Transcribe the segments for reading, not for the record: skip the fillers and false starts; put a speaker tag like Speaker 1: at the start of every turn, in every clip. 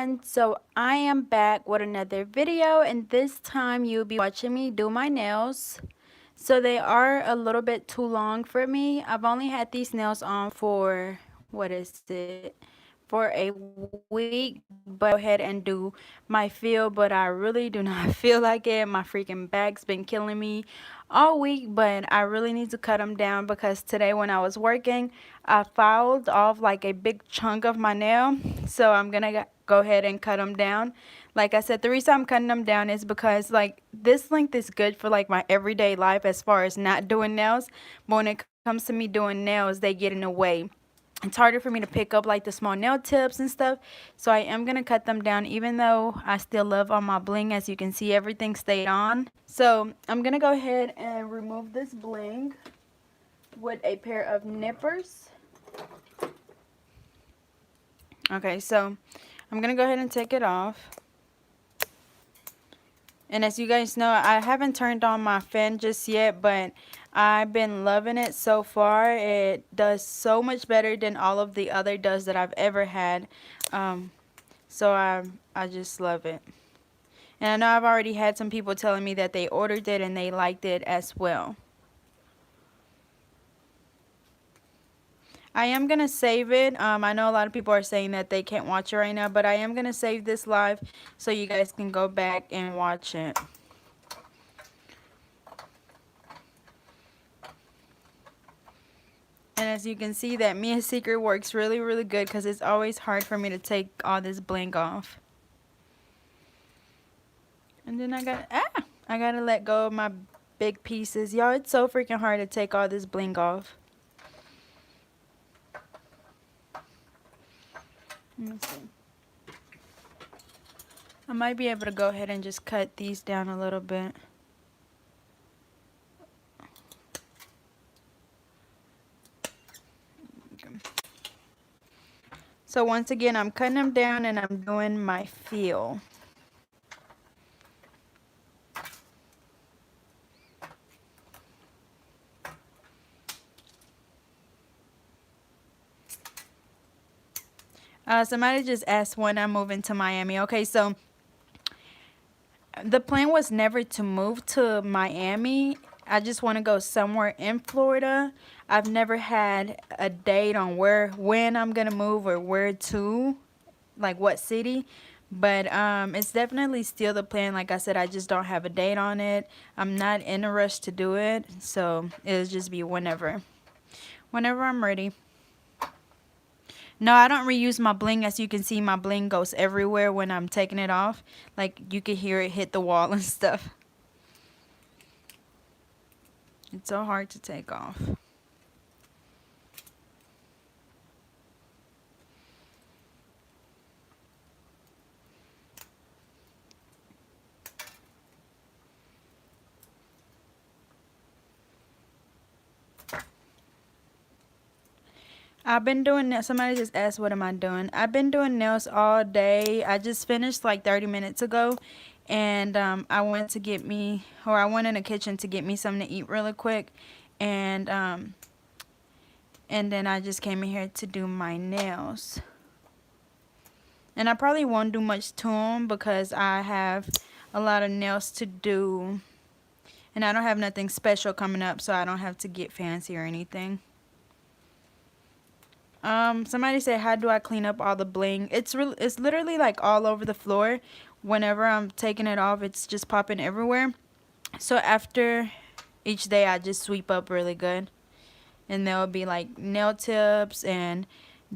Speaker 1: everyone, so I am back with another video, and this time you'll be watching me do my nails. So they are a little bit too long for me. I've only had these nails on for, what is it, for a week, but go ahead and do my feel, but I really do not feel like it. My freaking back's been killing me all week, but I really need to cut them down because today when I was working, I filed off like a big chunk of my nail, so I'm gonna go ahead and cut them down. Like I said, the reason I'm cutting them down is because like this length is good for like my everyday life as far as not doing nails, but when it comes to me doing nails, they get in the way. It's harder for me to pick up like the small nail tips and stuff, so I am gonna cut them down, even though I still love all my bling. As you can see, everything stayed on. So I'm gonna go ahead and remove this bling with a pair of nippers. Okay, so I'm gonna go ahead and take it off. And as you guys know, I haven't turned on my fan just yet, but I've been loving it so far. It does so much better than all of the other does that I've ever had. So I just love it. And I know I've already had some people telling me that they ordered it and they liked it as well. I am going to save it. I know a lot of people are saying that they can't watch it right now, but I am going to save this live so you guys can go back and watch it. And as you can see, that Mia's Secret works really, really good because it's always hard for me to take all this bling off. And then I gotta let go of my big pieces. Y'all, it's so freaking hard to take all this bling off. Let me see. I might be able to go ahead and just cut these down a little bit. So once again, I'm cutting them down and I'm doing my feel. Somebody just asked when I'm moving to Miami. Okay, so the plan was never to move to Miami. I just want to go somewhere in Florida. I've never had a date on when I'm going to move or where to, like what city. But it's definitely still the plan. Like I said, I just don't have a date on it. I'm not in a rush to do it. So it'll just be whenever I'm ready. No, I don't reuse my bling. As you can see, my bling goes everywhere when I'm taking it off. Like, you can hear it hit the wall and stuff. It's so hard to take off. I've been doing nails. Somebody just asked, what am I doing? I've been doing nails all day. I just finished like 30 minutes ago. And I went to get me, or I went in the kitchen to get me something to eat really quick. And then I just came in here to do my nails. And I probably won't do much to them because I have a lot of nails to do. And I don't have nothing special coming up, so I don't have to get fancy or anything. Somebody said, how do I clean up all the bling? It's literally like all over the floor. Whenever I'm taking it off, it's just popping everywhere. So after each day, I just sweep up really good. And there'll be like nail tips and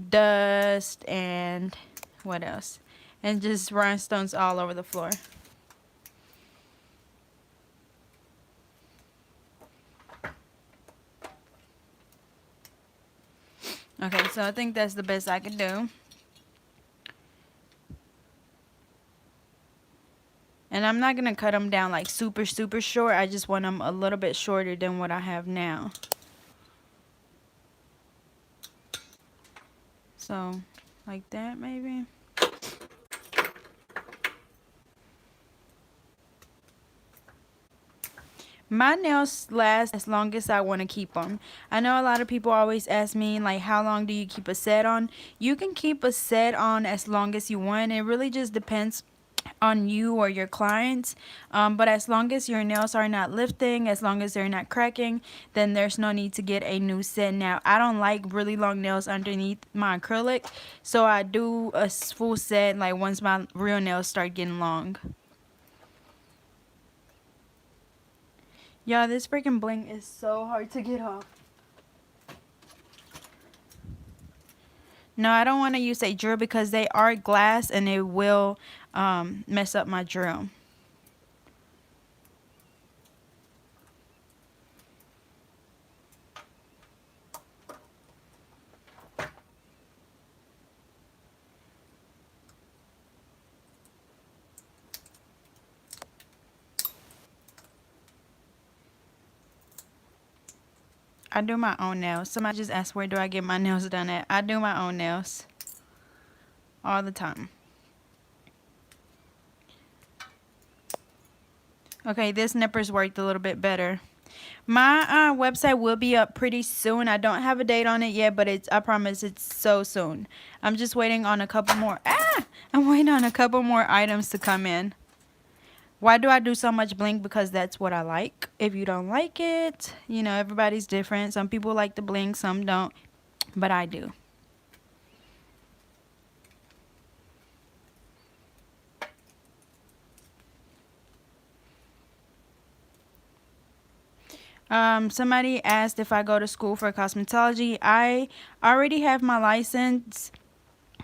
Speaker 1: dust and what else? And just rhinestones all over the floor. Okay, so I think that's the best I can do. And I'm not going to cut them down like super, super short. I just want them a little bit shorter than what I have now. So, like that maybe. My nails last as long as I want to keep them. I know a lot of people always ask me, like, how long do you keep a set on? You can keep a set on as long as you want. It really just depends on you or your clients. But as long as your nails are not lifting, as long as they're not cracking, then there's no need to get a new set. Now, I don't like really long nails underneath my acrylic, so I do a full set like once my real nails start getting long. Y'all, this freaking bling is so hard to get off. No, I don't want to use a drill because they are glass and it will mess up my drill. I do my own nails. Somebody just asked where do I get my nails done at. I do my own nails all the time. Okay, this nipper's worked a little bit better. My website will be up pretty soon. I don't have a date on it yet, but I promise it's so soon. I'm just waiting on a couple more. I'm waiting on a couple more items to come in. Why do I do so much bling? Because that's what I like. If you don't like it, you know, everybody's different. Some people like the bling, some don't, but I do. Somebody asked if I go to school for cosmetology. I already have my license.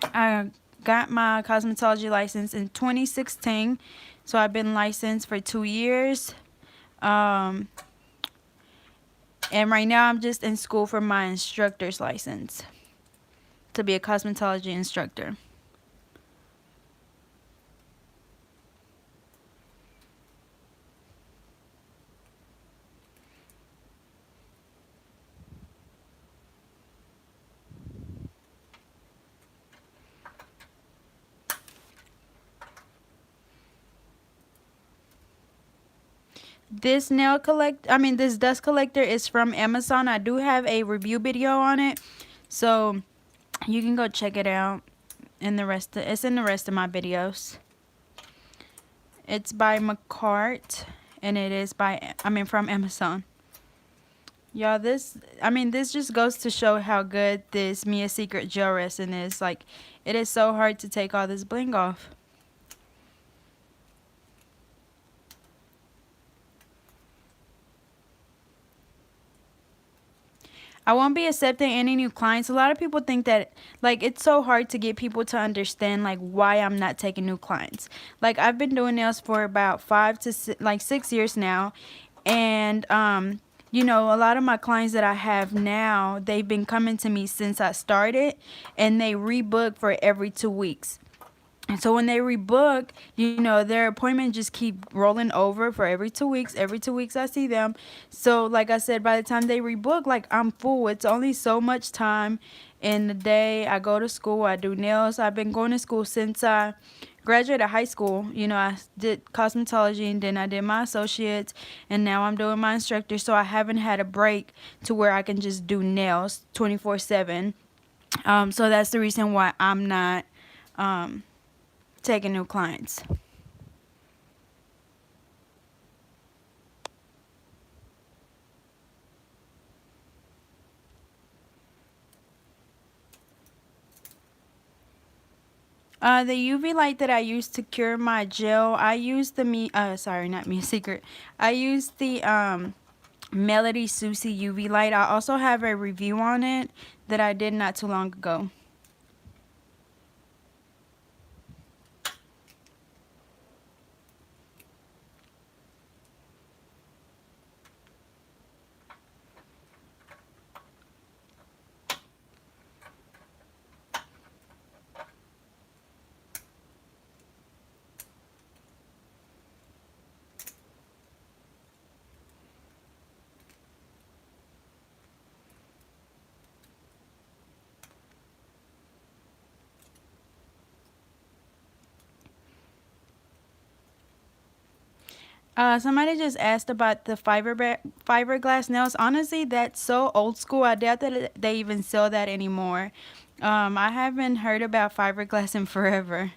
Speaker 1: I got my cosmetology license in 2016. So I've been licensed for 2 years. And right now I'm just in school for my instructor's license to be a cosmetology instructor. This this dust collector is from Amazon. I do have a review video on it, so you can go check it out. It's in the rest of my videos. It's by McCart, and it is from Amazon. Y'all, this just goes to show how good this Mia Secret gel resin is. Like, it is so hard to take all this bling off. I won't be accepting any new clients. A lot of people think that, like, it's so hard to get people to understand, like, why I'm not taking new clients. Like, I've been doing nails for about 6 years now. And, you know, a lot of my clients that I have now, they've been coming to me since I started. And they rebook for every 2 weeks. And so when they rebook, you know, their appointment just keep rolling over for every 2 weeks. Every 2 weeks I see them. So like I said, by the time they rebook, like, I'm full. It's only so much time in the day. I go to school. I do nails. I've been going to school since I graduated high school. You know, I did cosmetology and then I did my associates. And now I'm doing my instructor. So I haven't had a break to where I can just do nails 24/7. So that's the reason why I'm not taking new clients. The UV light that I use to cure my gel, I use sorry, not me, Secret. I use the Melody Susie UV light. I also have a review on it that I did not too long ago. Somebody just asked about the fiberglass nails. Honestly, that's so old school. I doubt that they even sell that anymore. I haven't heard about fiberglass in forever.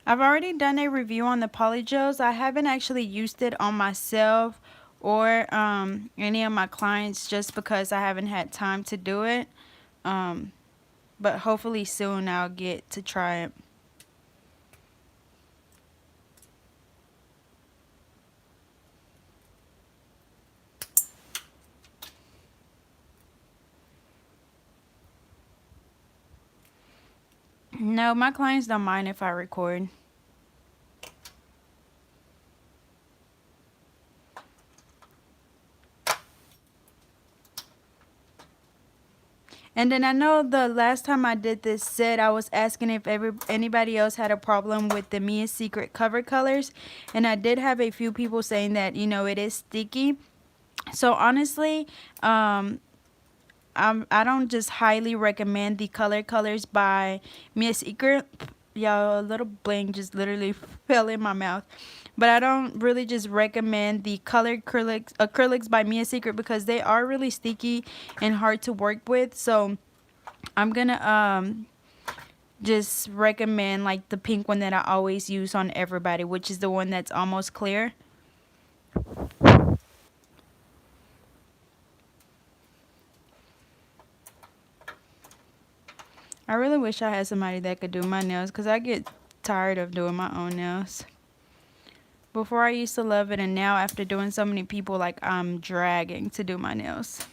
Speaker 1: I've already done a review on the polygels. I haven't actually used it on myself or any of my clients just because I haven't had time to do it. But hopefully soon I'll get to try it. No, my clients don't mind if I record. And then I know the last time I did this set, I was asking if anybody else had a problem with the Mia's Secret cover colors. And I did have a few people saying that, you know, it is sticky. So honestly, I don't just highly recommend the colors by Mia's Secret. Y'all, a little bling just literally fell in my mouth. But I don't really just recommend the colored acrylics by Mia's Secret because they are really sticky and hard to work with. So I'm gonna just recommend like the pink one that I always use on everybody, which is the one that's almost clear. I really wish I had somebody that could do my nails because I get tired of doing my own nails. Before I used to love it, and now after doing so many people, like I'm dragging to do my nails.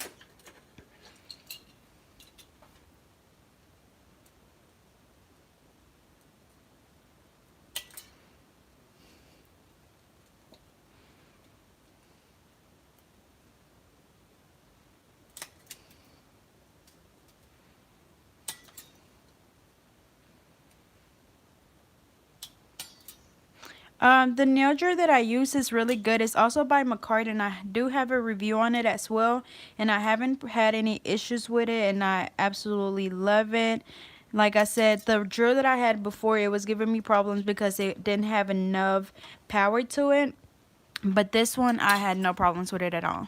Speaker 1: The nail drawer that I use is really good. It's also by McCart, and I do have a review on it as well. And I haven't had any issues with it, and I absolutely love it. Like I said, the drawer that I had before, it was giving me problems because it didn't have enough power to it. But this one, I had no problems with it at all.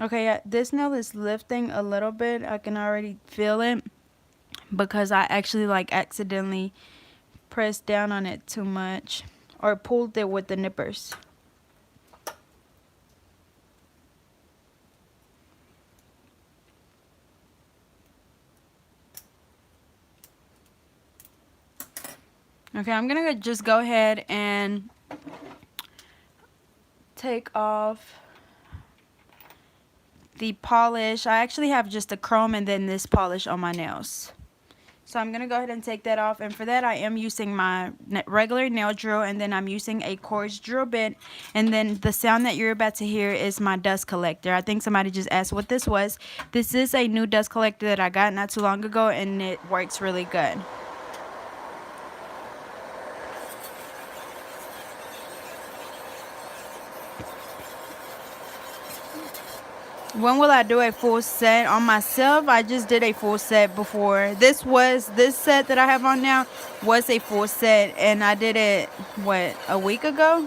Speaker 1: Okay, yeah, this nail is lifting a little bit. I can already feel it because I actually like accidentally pressed down on it too much or pulled it with the nippers. Okay, I'm gonna just go ahead and take off the polish. I actually have just a chrome and then this polish on my nails. So I'm going to go ahead and take that off. And for that, I am using my regular nail drill. And then I'm using a quartz drill bit. And then the sound that you're about to hear is my dust collector. I think somebody just asked what this was. This is a new dust collector that I got not too long ago. And it works really good. When will I do a full set on myself? I just did a full set before. This set that I have on now was a full set, and I did it what, a week ago?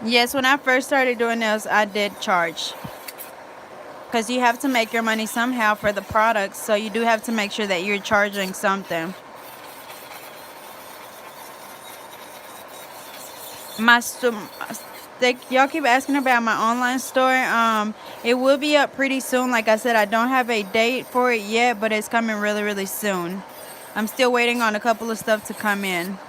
Speaker 1: Yes, when I first started doing nails, I did charge. Because you have to make your money somehow for the products, so you do have to make sure that you're charging something. Y'all keep asking about my online store. It will be up pretty soon. Like I said, I don't have a date for it yet, but it's coming really, really soon. I'm still waiting on a couple of stuff to come in.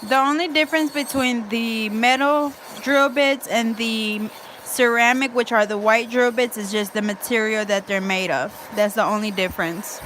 Speaker 1: The only difference between the metal drill bits and the ceramic, which are the white drill bits, is just the material that they're made of. That's the only difference.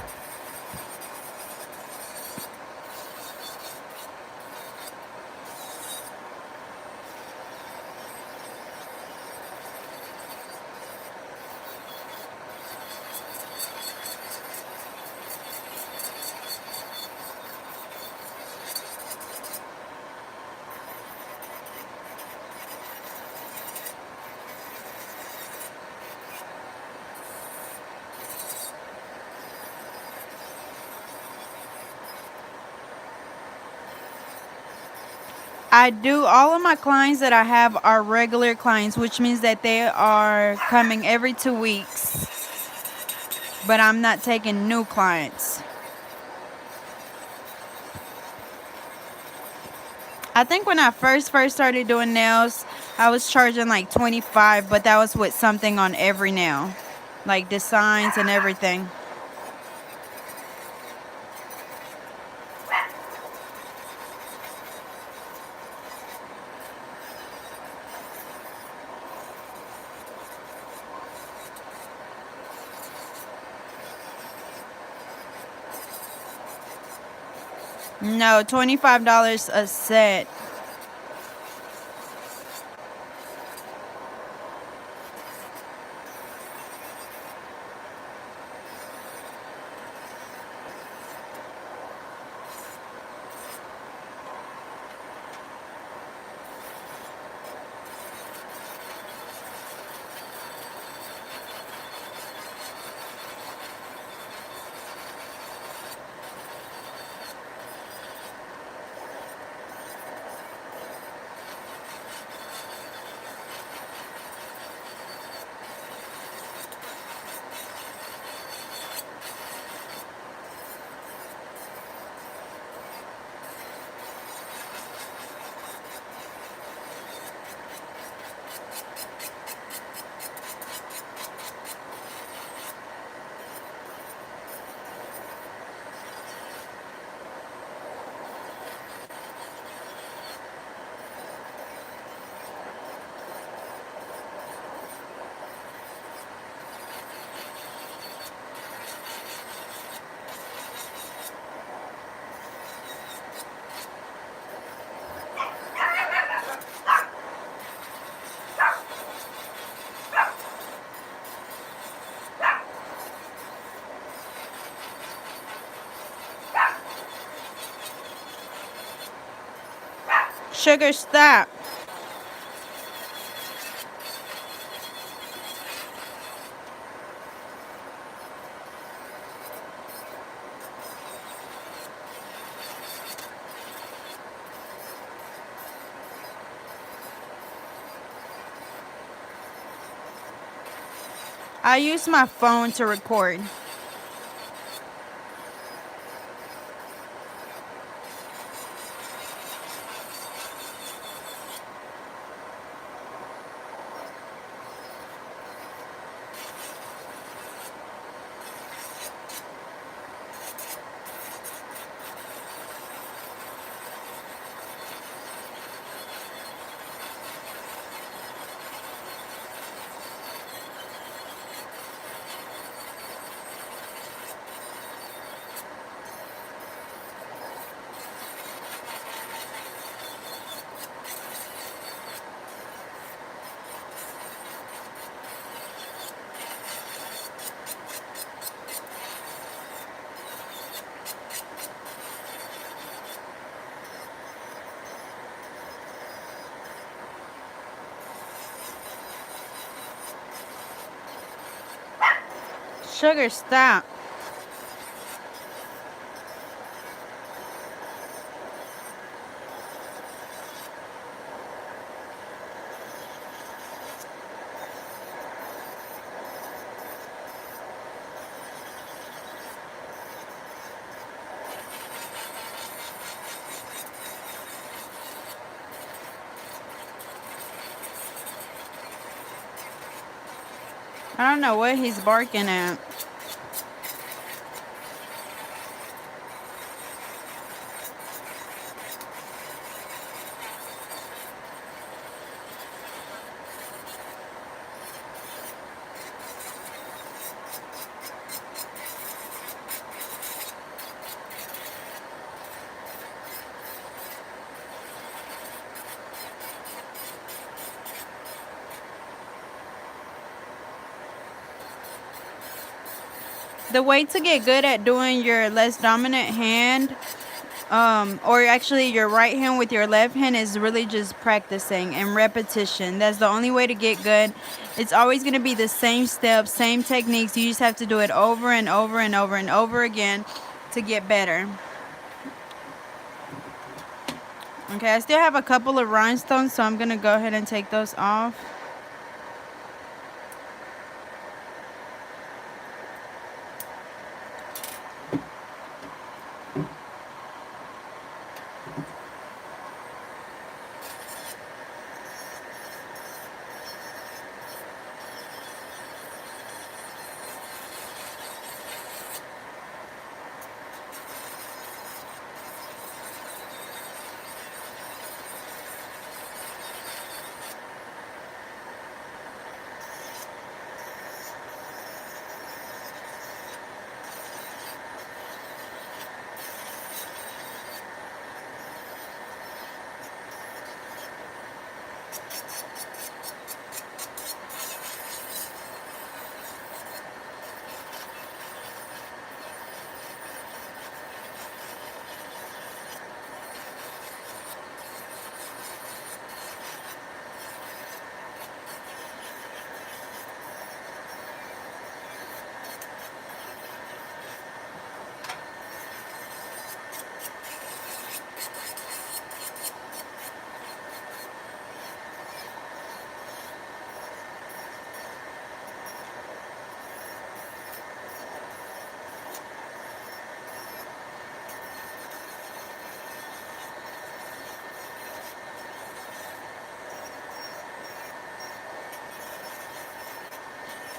Speaker 1: I do, all of my clients that I have are regular clients, which means that they are coming every 2 weeks, but I'm not taking new clients. I think when I first started doing nails, I was charging like $25, but that was with something on every nail, like designs and everything. No, $25 a set. Sugar, stop. I use my phone to record. Sugar, stop. I don't know what he's barking at. The way to get good at doing your less dominant hand, or actually your right hand with your left hand, is really just practicing and repetition. That's the only way to get good. It's always going to be the same steps, same techniques. You just have to do it over and over and over and over again to get better. Okay, I still have a couple of rhinestones, so I'm going to go ahead and take those off.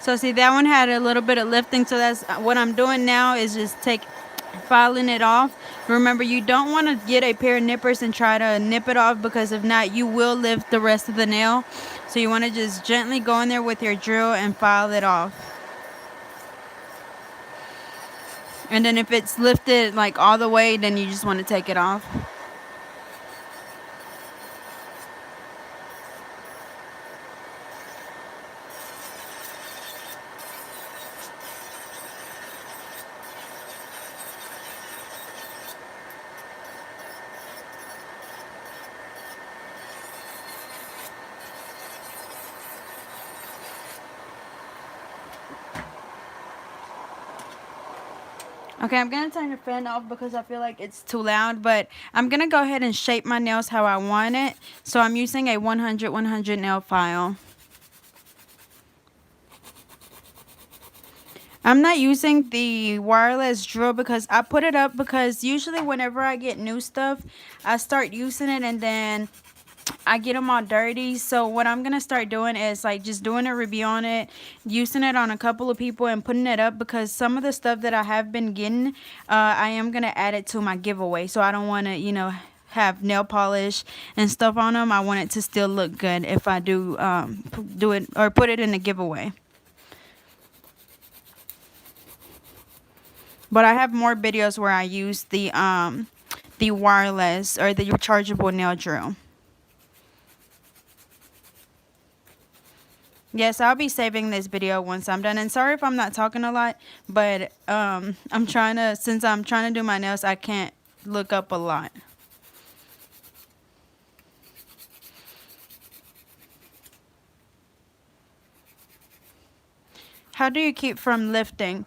Speaker 1: So see, that one had a little bit of lifting, so that's what I'm doing now, is just filing it off. Remember, you don't want to get a pair of nippers and try to nip it off, because if not, you will lift the rest of the nail. So you want to just gently go in there with your drill and file it off. And then if it's lifted like all the way, then you just want to take it off. Okay, I'm going to turn the fan off because I feel like it's too loud, but I'm going to go ahead and shape my nails how I want it. So I'm using a 100 nail file. I'm not using the wireless drill because I put it up because usually whenever I get new stuff, I start using it and then I get them all dirty. So what I'm going to start doing is like just doing a review on it, using it on a couple of people and putting it up, because some of the stuff that I have been getting, I am going to add it to my giveaway. So I don't want to, you know, have nail polish and stuff on them. I want it to still look good if I do do it or put it in the giveaway. But I have more videos where I use the wireless or the rechargeable nail drill. Yes, I'll be saving this video once I'm done. And sorry if I'm not talking a lot, but since I'm trying to do my nails, I can't look up a lot. How do you keep from lifting?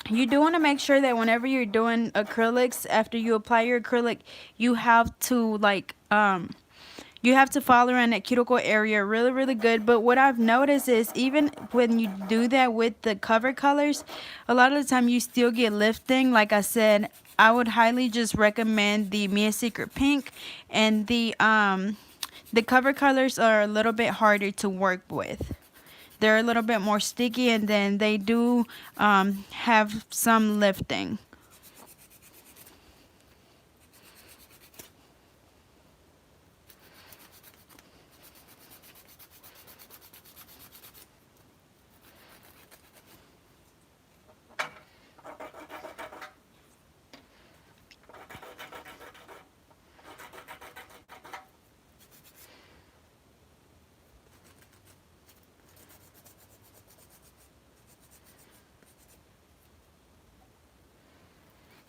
Speaker 1: You do want to make sure that whenever you're doing acrylics, after you apply your acrylic, you have to you have to follow around that cuticle area really good. But what I've noticed is even when you do that with the cover colors, a lot of the time you still get lifting. Like I said, I would highly just recommend the Mia Secret Pink, and the cover colors are a little bit harder to work with. They're a little bit more sticky, and then they do have some lifting.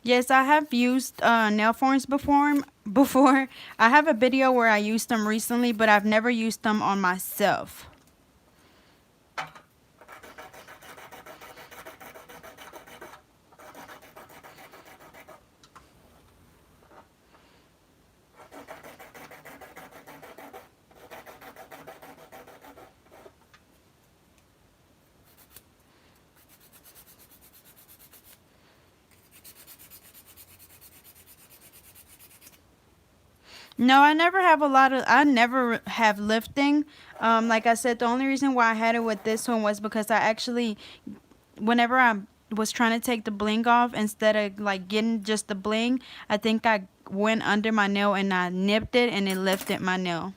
Speaker 1: Yes, I have used nail forms before. I have a video where I used them recently, but I've never used them on myself. No, I never have lifting. Like I said, the only reason why I had it with this one was because I actually, whenever I was trying to take the bling off, instead of like getting just the bling, I think I went under my nail and I nipped it and it lifted my nail.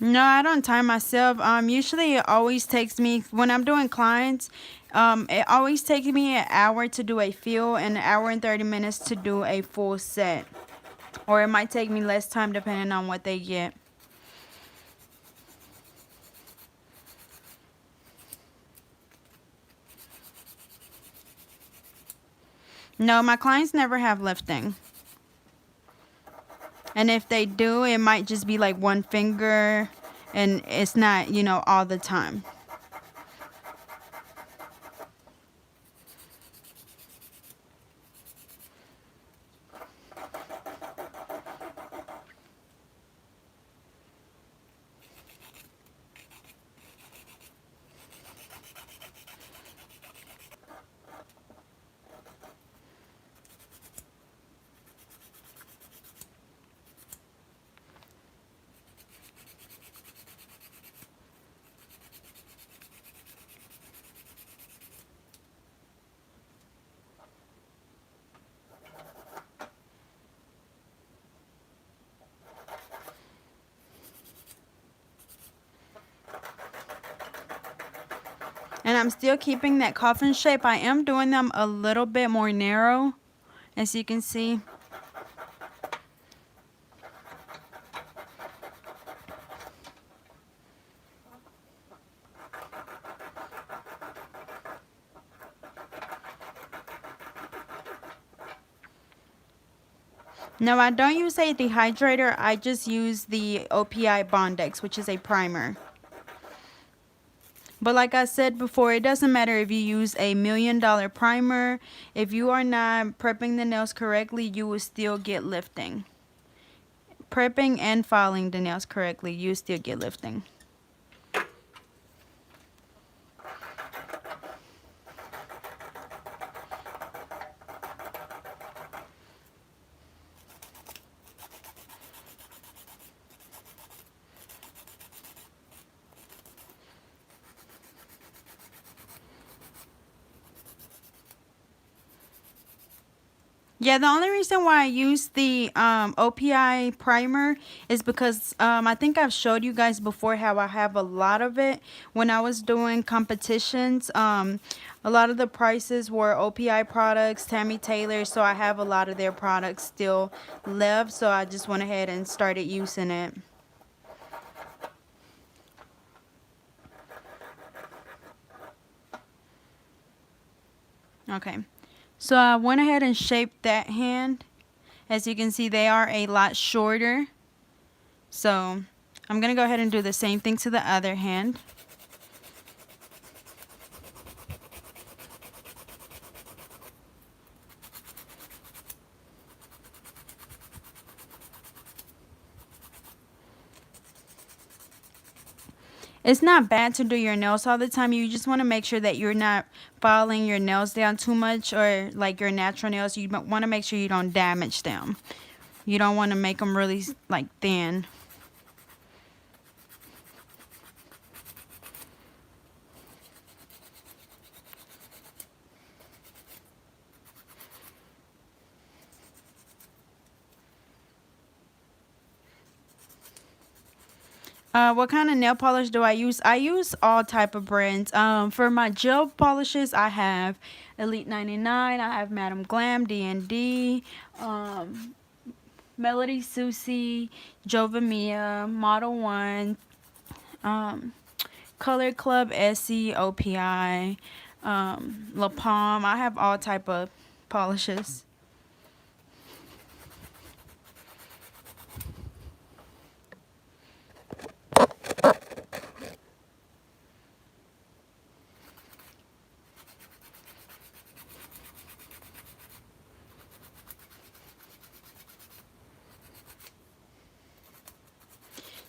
Speaker 1: No, I don't time myself. Usually it always takes me, when I'm doing clients, it always takes me an hour to do a fill and an hour and 30 minutes to do a full set. Or it might take me less time depending on what they get. No, my clients never have lifting. And if they do, it might just be like one finger, and it's not, all the time. And I'm still keeping that coffin shape. I am doing them a little bit more narrow, as you can see. No, I don't use a dehydrator. I just use the OPI Bondex, which is a primer. But like I said before, it doesn't matter if you use a $1 million primer. If you are not prepping the nails correctly, you will still get lifting. Prepping and filing the nails correctly, you still get lifting. Yeah, the only reason why I use the OPI primer is because I think I've showed you guys before how I have a lot of it. When I was doing competitions, a lot of the prices were OPI products, Tammy Taylor, so I have a lot of their products still left, so I just went ahead and started using it. Okay. So I went ahead and shaped that hand. As you can see, they are a lot shorter. So I'm going to go ahead and do the same thing to the other hand. It's not bad to do your nails all the time. You just want to make sure that you're not filing your nails down too much, or like your natural nails. You want to make sure you don't damage them. You don't want to make them really like thin. What kind of nail polish do I use? I use all type of brands. For my gel polishes, I have Elite 99, I have Madam Glam, D&D, Melody Susie, Jovamia, Model 1, Color Club, Essie, OPI, La Palm. I have all type of polishes.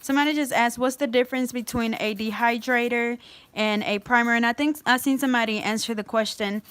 Speaker 1: Somebody just asked, what's the difference between a dehydrator and a primer? And I think I've seen somebody answer the question.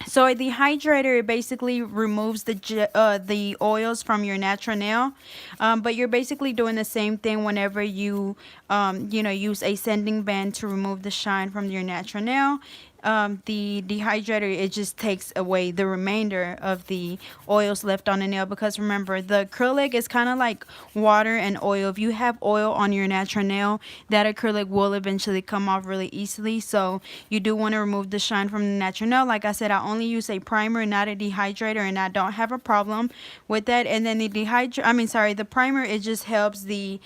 Speaker 1: So a dehydrator basically removes the oils from your natural nail, but you're basically doing the same thing whenever you use a sanding band to remove the shine from your natural nail. The dehydrator, it just takes away the remainder of the oils left on the nail, because remember, the acrylic is kind of like water and oil. If you have oil on your natural nail, that acrylic will eventually come off really easily. So you do want to remove the shine from the natural nail. Like I said, I only use a primer, not a dehydrator, and I don't have a problem with that. And then the primer, it just helps the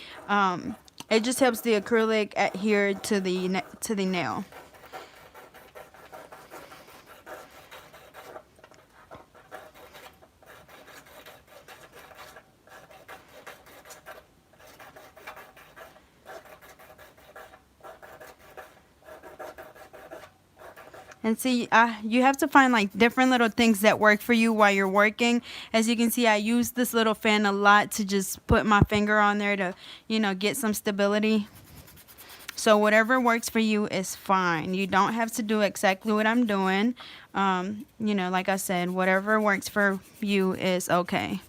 Speaker 1: acrylic adhere to the nail. And see, you have to find like different little things that work for you while you're working. As you can see, I use this little fan a lot to just put my finger on there to, get some stability. So whatever works for you is fine. You don't have to do exactly what I'm doing. Like I said, whatever works for you is okay.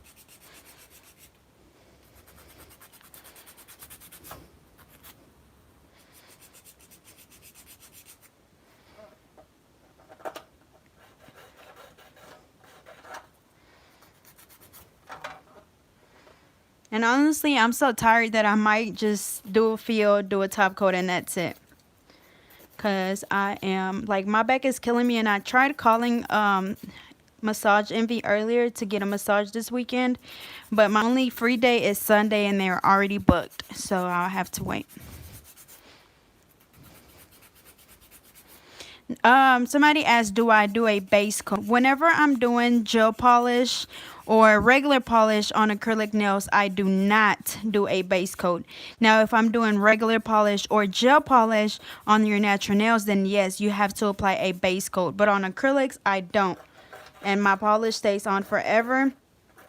Speaker 1: And honestly, I'm so tired that I might just do a field, do a top coat, and that's it. Because I am, like, my back is killing me, and I tried calling Massage Envy earlier to get a massage this weekend. But my only free day is Sunday, and they're already booked. So I'll have to wait. Somebody asked, do I do a base coat? Whenever I'm doing gel polish or regular polish on acrylic nails, I do not do a base coat. Now, if I'm doing regular polish or gel polish on your natural nails, then yes, you have to apply a base coat. But on acrylics, I don't. And my polish stays on forever,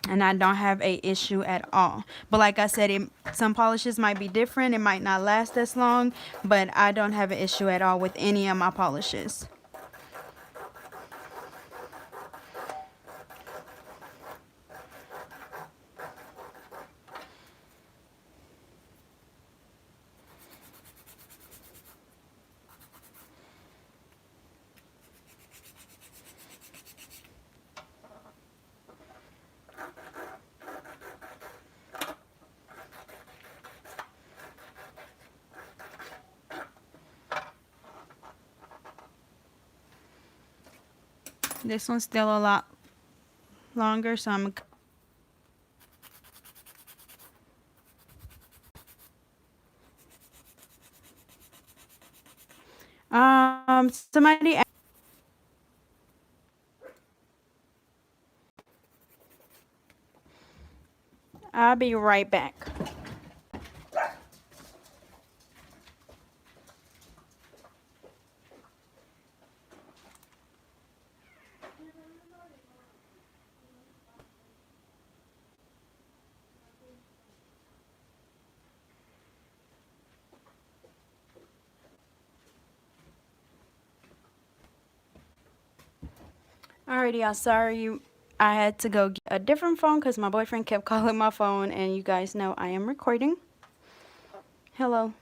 Speaker 1: and I don't have a issue at all. But like I said, some polishes might be different. It might not last as long, but I don't have an issue at all with any of my polishes. This one's still a lot longer, so somebody I'll be right back. Alrighty, y'all. Sorry, I had to go get a different phone because my boyfriend kept calling my phone, and you guys know I am recording. Hello.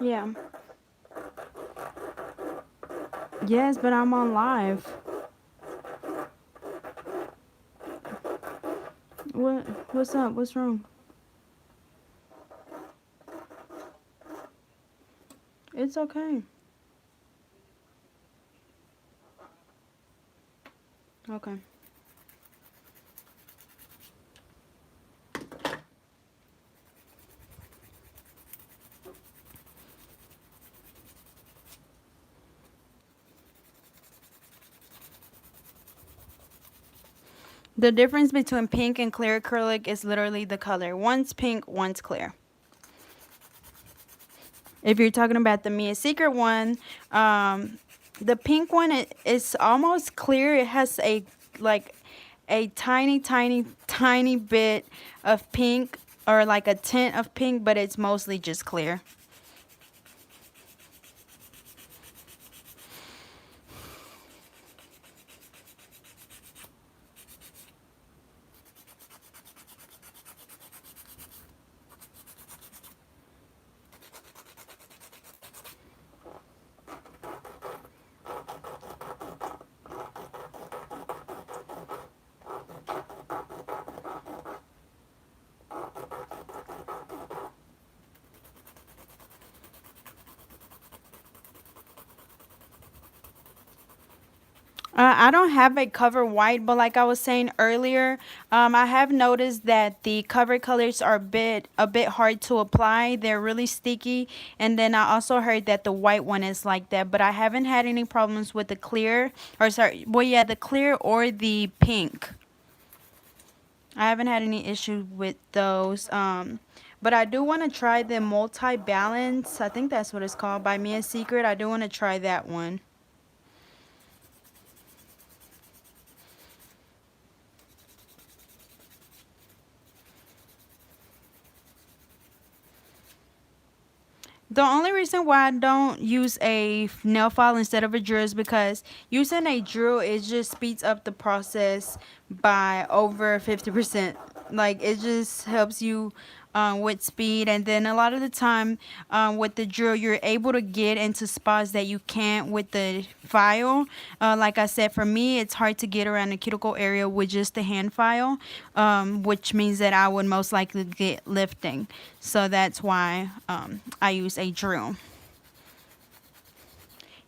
Speaker 1: Yeah. Yes, but I'm on live. What's up? What's wrong? It's okay. Okay. The difference between pink and clear acrylic is literally the color. One's pink, one's clear. If you're talking about the Mia Secret one, the pink one is almost clear. It has a tiny bit of pink, or like a tint of pink, but it's mostly just clear. I don't have a cover white, but like I was saying earlier, I have noticed that the cover colors are a bit hard to apply. They're really sticky, and then I also heard that the white one is like that. But I haven't had any problems with the clear, or sorry, well yeah, the clear or the pink. I haven't had any issue with those. But I do want to try the multi balance. I think that's what it's called by Mia Secret. I do want to try that one. The only reason why I don't use a nail file instead of a drill is because using a drill, it just speeds up the process by over 50%. Like, it just helps you with speed, and then a lot of the time with the drill, you're able to get into spots that you can't with the file. Like I said, for me, it's hard to get around the cuticle area with just the hand file, which means that I would most likely get lifting. So that's why I use a drill.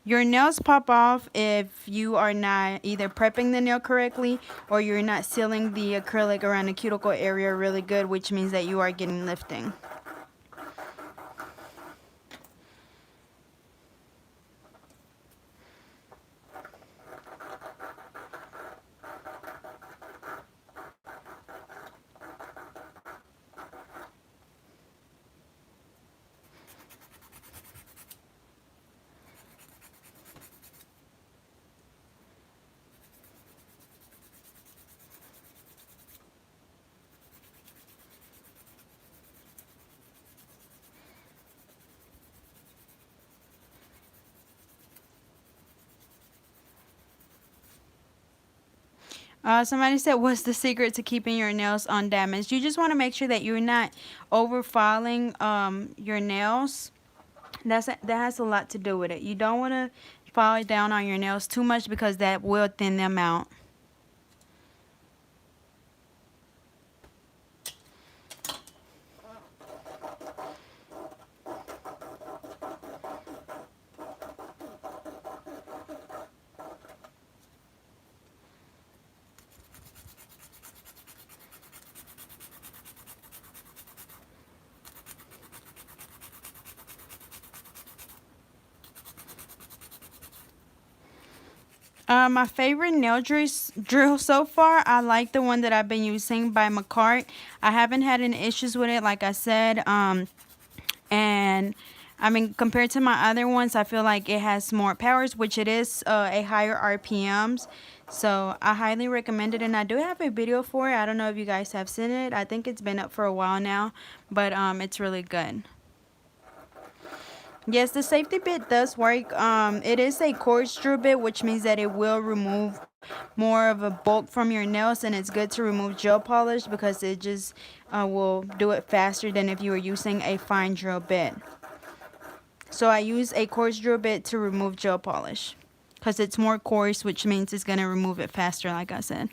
Speaker 1: Your nails pop off if you are not either prepping the nail correctly, or you're not sealing the acrylic around the cuticle area really good, which means that you are getting lifting. Somebody said, what's the secret to keeping your nails undamaged? You just want to make sure that you're not over filing your nails. That has a lot to do with it. You don't want to file down on your nails too much because that will thin them out. My favorite nail drill so far, I like the one that I've been using by McCart. I haven't had any issues with it, like I said. And I mean, compared to my other ones, I feel like it has more powers, which it is a higher RPMs. So I highly recommend it, and I do have a video for it. I don't know if you guys have seen it. I think it's been up for a while now, but it's really good. Yes, the safety bit does work. It is a coarse drill bit, which means that it will remove more of a bulk from your nails, and it's good to remove gel polish because it just will do it faster than if you were using a fine drill bit. So I use a coarse drill bit to remove gel polish because it's more coarse, which means it's going to remove it faster, like I said.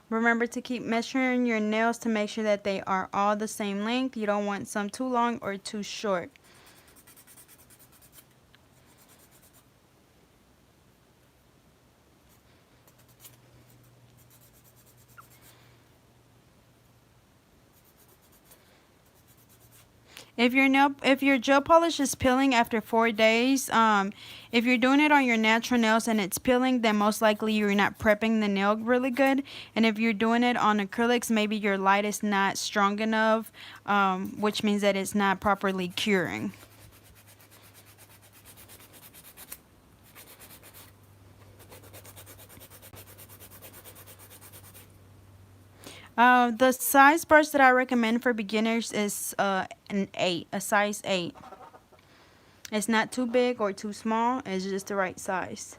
Speaker 1: Remember to keep measuring your nails to make sure that they are all the same length. You don't want some too long or too short. If your gel polish is peeling after 4 days, if you're doing it on your natural nails and it's peeling, then most likely you're not prepping the nail really good. And if you're doing it on acrylics, maybe your light is not strong enough, which means that it's not properly curing. The size brush that I recommend for beginners is an 8, a size 8. It's not too big or too small, it's just the right size.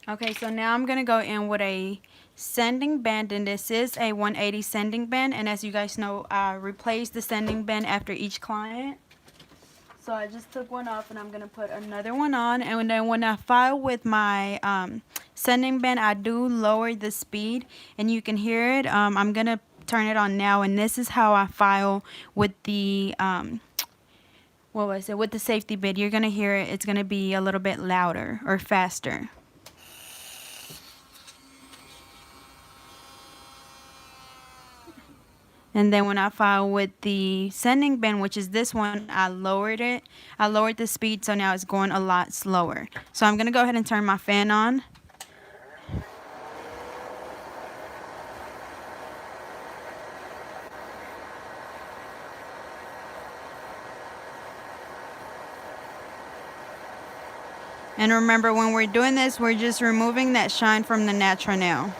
Speaker 1: Okay, so now I'm going to go in with a sanding band, and this is a 180 sanding band, and as you guys know, I replace the sanding band after each client. So I just took one off and I'm going to put another one on, and then when I file with my sanding band, I do lower the speed, and you can hear it. I'm going to turn it on now, and this is how I file with the with the safety bit. You're going to hear it. It's going to be a little bit louder or faster. And then when I file with the sanding band, which is this one, I lowered it. I lowered the speed, so now it's going a lot slower. So I'm going to go ahead and turn my fan on. And remember, when we're doing this, we're just removing that shine from the natural nail.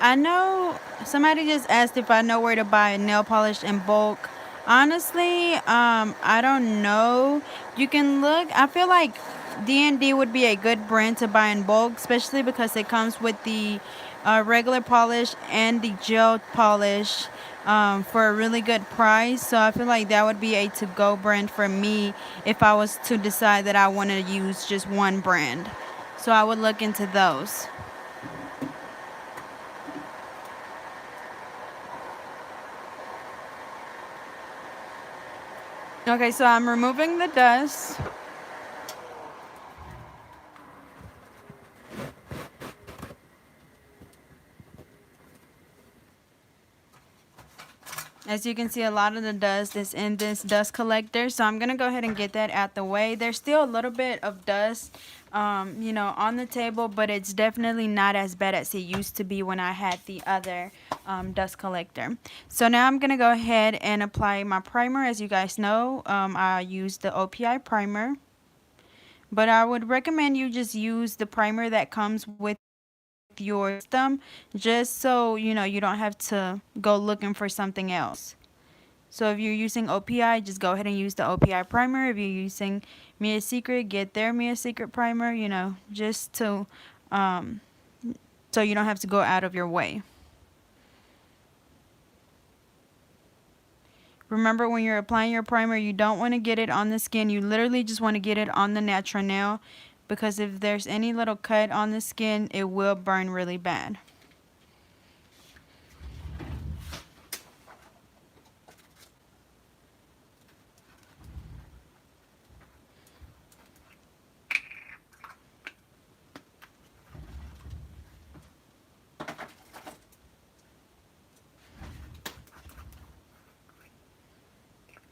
Speaker 1: I know somebody just asked if I know where to buy nail polish in bulk. Honestly, I don't know. You can look. I feel like D&D would be a good brand to buy in bulk, especially because it comes with the regular polish and the gel polish for a really good price. So I feel like that would be a to-go brand for me if I was to decide that I want to use just one brand. So I would look into those. Okay, so I'm removing the dust. As you can see, a lot of the dust is in this dust collector, so I'm going to go ahead and get that out the way. There's still a little bit of dust, you know, on the table, but it's definitely not as bad as it used to be when I had the other dust collector. So now I'm going to go ahead and apply my primer. As you guys know, I use the OPI primer, but I would recommend you just use the primer that comes with your system, just so you know you don't have to go looking for something else. So if you're using OPI, just go ahead and use the OPI primer. If you're using Mia Secret, get their Mia Secret primer, you know, just to um, so you don't have to go out of your way. Remember, when you're applying your primer, you don't want to get it on the skin. You literally just want to get it on the natural nail, because if there's any little cut on the skin, it will burn really bad.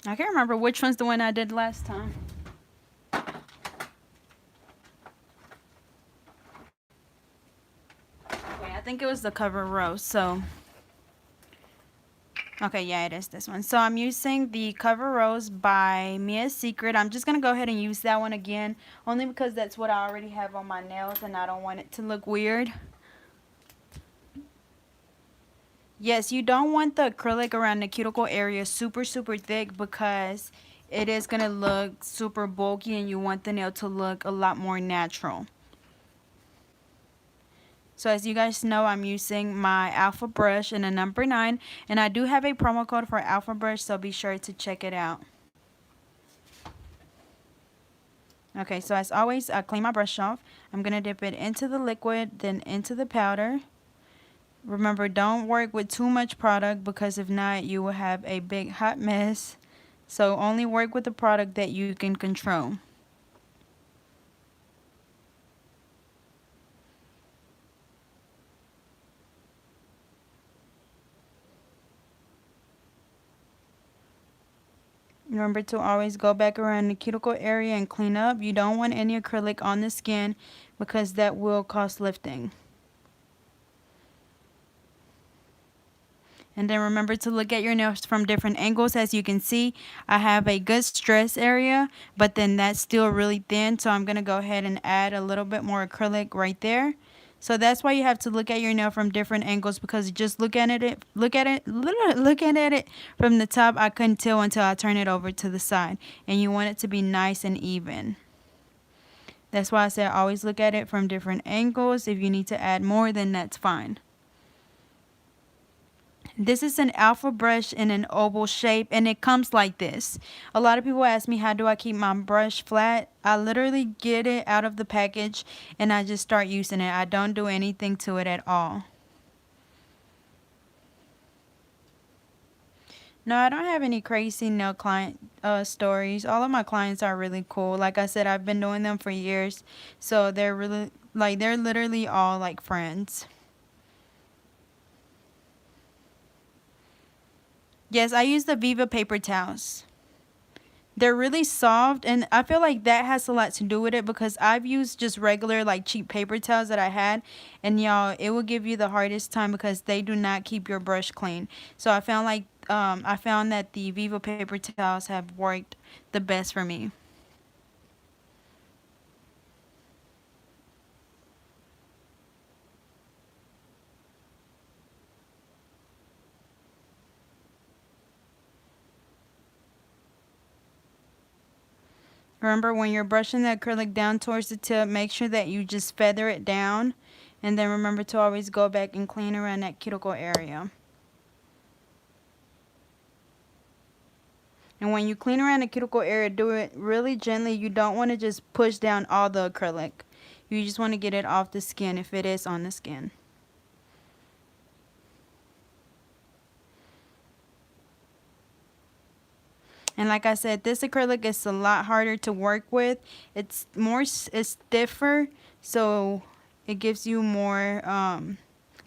Speaker 1: I can't remember which one's the one I did last time. Okay, I think it was the Cover Rose. So, okay, yeah, it is this one. So I'm using the Cover Rose by Mia Secret. I'm just going to go ahead and use that one again, only because that's what I already have on my nails and I don't want it to look weird. Yes, you don't want the acrylic around the cuticle area super, super thick, because it is going to look super bulky and you want the nail to look a lot more natural. So as you guys know, I'm using my Alpha brush in a number 9, and I do have a promo code for Alpha brush, so be sure to check it out. Okay, so as always, I clean my brush off. I'm going to dip it into the liquid, then into the powder. Remember, don't work with too much product, because if not, you will have a big hot mess. So only work with the product that you can control. Remember to always go back around the cuticle area and clean up. You don't want any acrylic on the skin, because that will cause lifting. And then remember to look at your nails from different angles. As you can see, I have a good stress area, but then that's still really thin. So I'm going to go ahead and add a little bit more acrylic right there. So that's why you have to look at your nail from different angles, because just looking at it from the top, I couldn't tell until I turn it over to the side. And you want it to be nice and even. That's why I said always look at it from different angles. If you need to add more, then that's fine. This is an alpha brush in an oval shape, and it comes like this. A lot of people ask me, how do I keep my brush flat? I literally get it out of the package and I just start using it. I don't do anything to it at all. No, I don't have any crazy nail client stories. All of my clients are really cool. Like I said, I've been doing them for years, so they're really they're literally all like friends. Yes, I use the Viva paper towels. They're really soft, and I feel like that has a lot to do with it, because I've used just regular like cheap paper towels that I had, and y'all, it will give you the hardest time because they do not keep your brush clean. So I found that the Viva paper towels have worked the best for me. Remember, when you're brushing the acrylic down towards the tip, make sure that you just feather it down. And then remember to always go back and clean around that cuticle area. And when you clean around the cuticle area, do it really gently. You don't want to just push down all the acrylic. You just want to get it off the skin if it is on the skin. And like I said, this acrylic is a lot harder to work with. It's stiffer, so it gives you more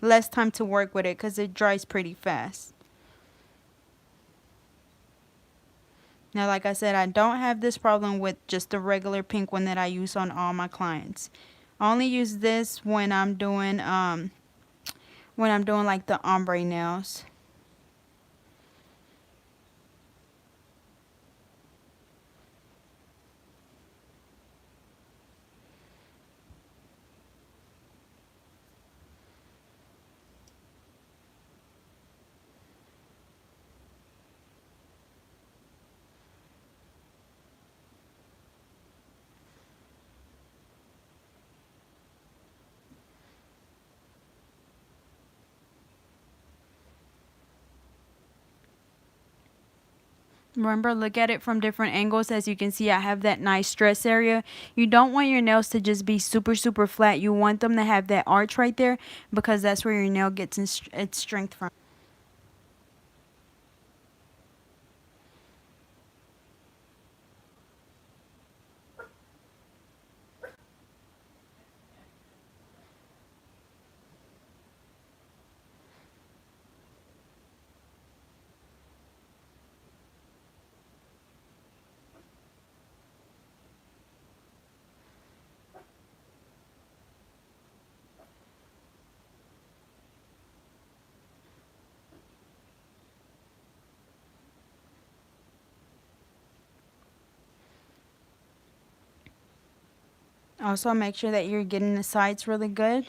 Speaker 1: less time to work with it because it dries pretty fast. Now, like I said, I don't have this problem with just the regular pink one that I use on all my clients. I only use this when I'm doing like the ombre nails. Remember, look at it from different angles. As you can see, I have that nice stress area. You don't want your nails to just be super flat. You want them to have that arch right there because that's where your nail gets its strength from. Also, make sure that you're getting the sides really good.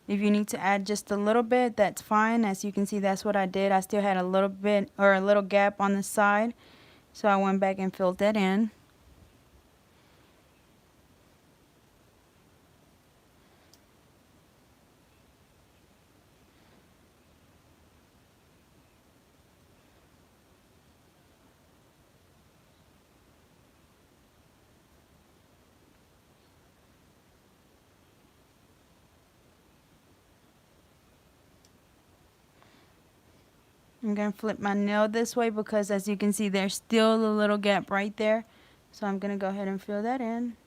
Speaker 1: If you need to add just a little bit, that's fine. As you can see, that's what I did. I still had a little bit or a little gap on the side, so I went back and filled that in. I'm going to flip my nail this way because as you can see, there's still a little gap right there. So I'm going to go ahead and fill that in.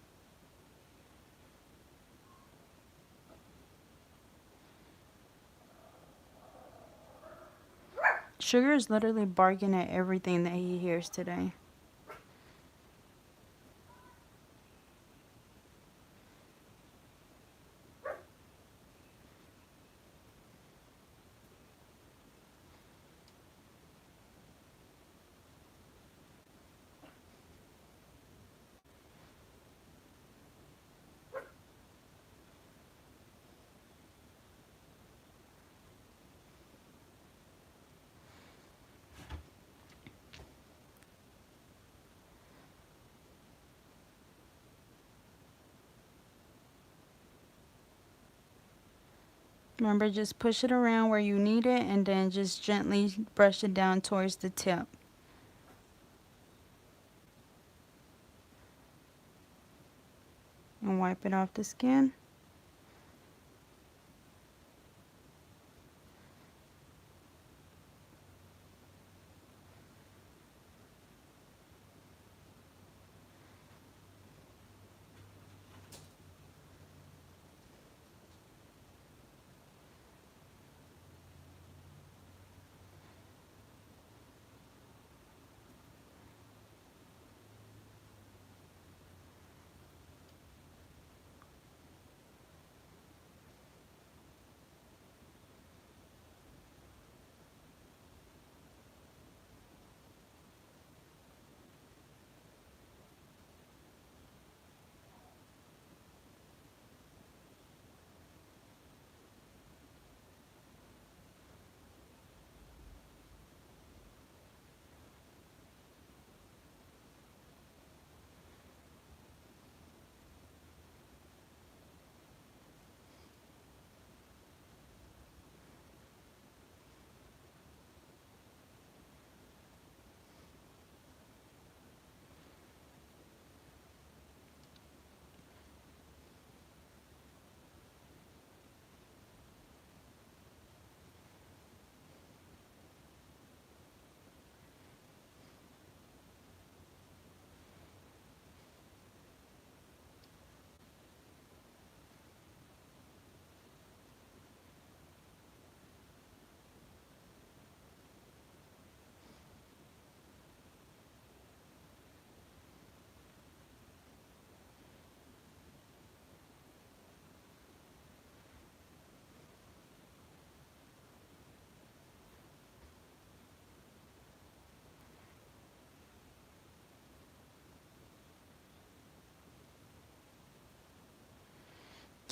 Speaker 1: Sugar is literally barking at everything that he hears today. Remember, just push it around where you need it and then just gently brush it down towards the tip. And wipe it off the skin.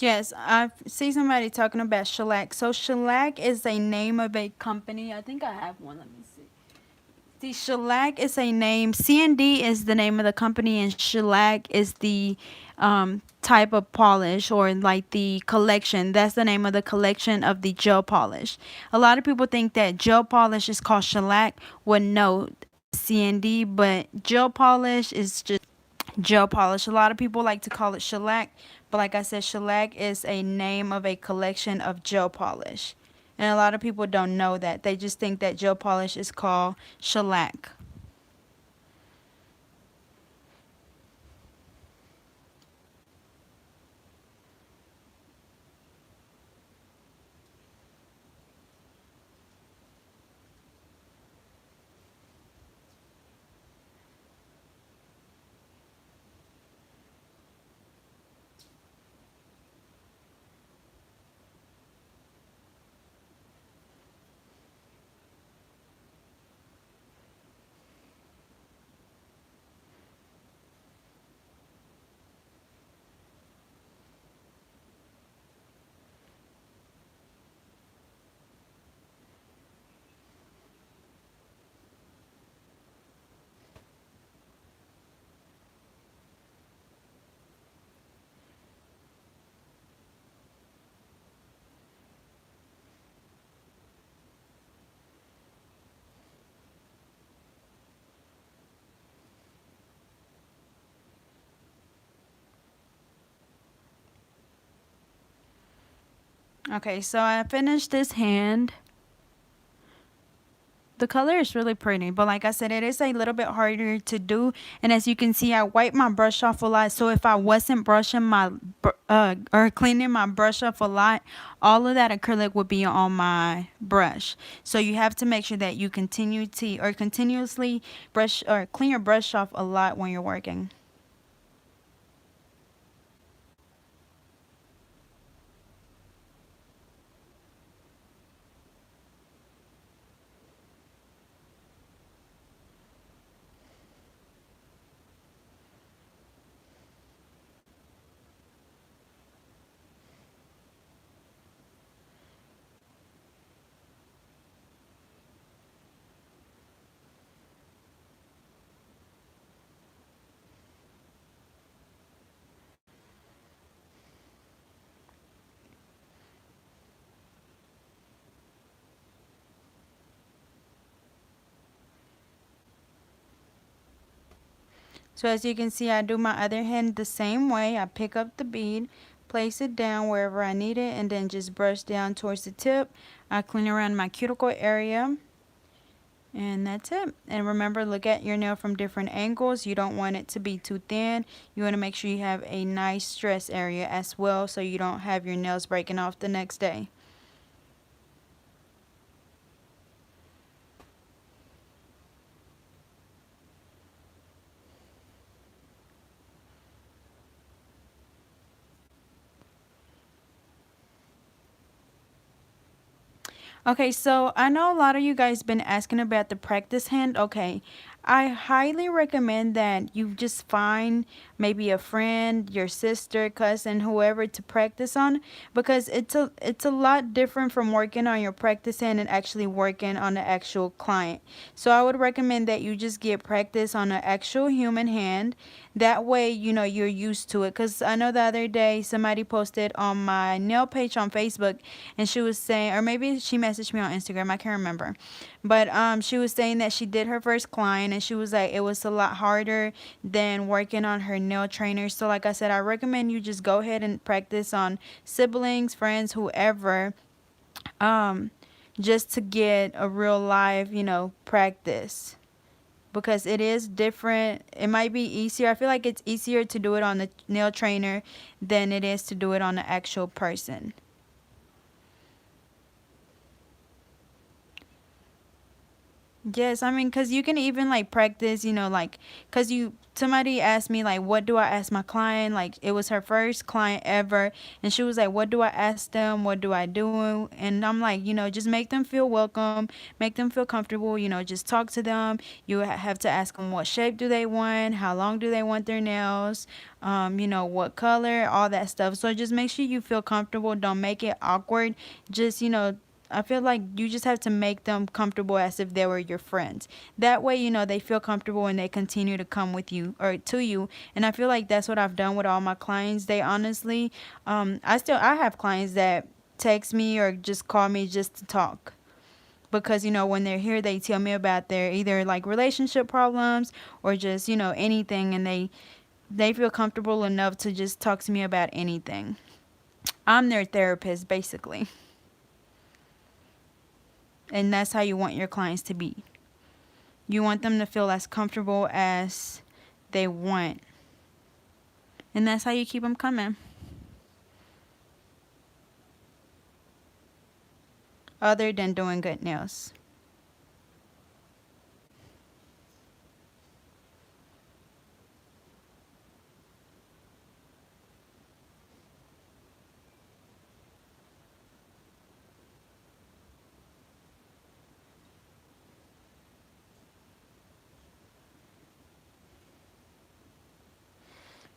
Speaker 1: Yes, I see somebody talking about shellac. So shellac is a name of a company. I think I have one. Let me see. See, shellac is a name. C&D is the name of the company, and shellac is the type of polish, or like the collection. That's the name of the collection of the gel polish. A lot of people think that gel polish is called shellac. Well, no, C&D, but gel polish is just gel polish. A lot of people like to call it shellac, but like I said, shellac is a name of a collection of gel polish. And a lot of people don't know that. They just think that gel polish is called shellac. Okay, so I finished this hand. The color is really pretty, but like I said, it is a little bit harder to do. And as you can see, I wipe my brush off a lot. So if I wasn't brushing my or cleaning my brush off a lot, all of that acrylic would be on my brush. So you have to make sure that you continuously brush or clean your brush off a lot when you're working. So as you can see, I do my other hand the same way. I pick up the bead, place it down wherever I need it, and then just brush down towards the tip. I clean around my cuticle area, and that's it. And remember, look at your nail from different angles. You don't want it to be too thin. You want to make sure you have a nice stress area as well, so you don't have your nails breaking off the next day. Okay, so I know a lot of you guys been asking about the practice hand. Okay, I highly recommend that you just find maybe a friend, your sister, cousin, whoever to practice on, because it's a lot different from working on your practice hand and actually working on the actual client. So I would recommend that you just get practice on an actual human hand. That way, you know, you're used to it. Because I know the other day somebody posted on my nail page on Facebook, and she was saying, or maybe she messaged me on Instagram, I can't remember, but she was saying that she did her first client, and she was like it was a lot harder than working on her nail trainer. So like I said, I recommend you just go ahead and practice on siblings, friends, whoever, um just to get a real live, you know, practice, because it is different. It might be easier. I feel like it's easier to do it on the nail trainer than it is to do it on the actual person. Yes, I mean, because you can even like practice, like, because somebody asked me, like, what do I ask my client? Like, it was her first client ever. And she was like, what do I ask them? What do I do? And I'm like, just make them feel welcome, make them feel comfortable, just talk to them. You have to ask them what shape do they want, how long do they want their nails, what color, all that stuff. So just make sure you feel comfortable. Don't make it awkward. Just, I feel like you just have to make them comfortable as if they were your friends. That way, they feel comfortable and they continue to come with you or to you. And I feel like that's what I've done with all my clients. They honestly, I have clients that text me or just call me just to talk. Because, when they're here, they tell me about their either like relationship problems or just, anything. And they feel comfortable enough to just talk to me about anything. I'm their therapist, basically. And that's how you want your clients to be. You want them to feel as comfortable as they want. And that's how you keep them coming. Other than doing good nails.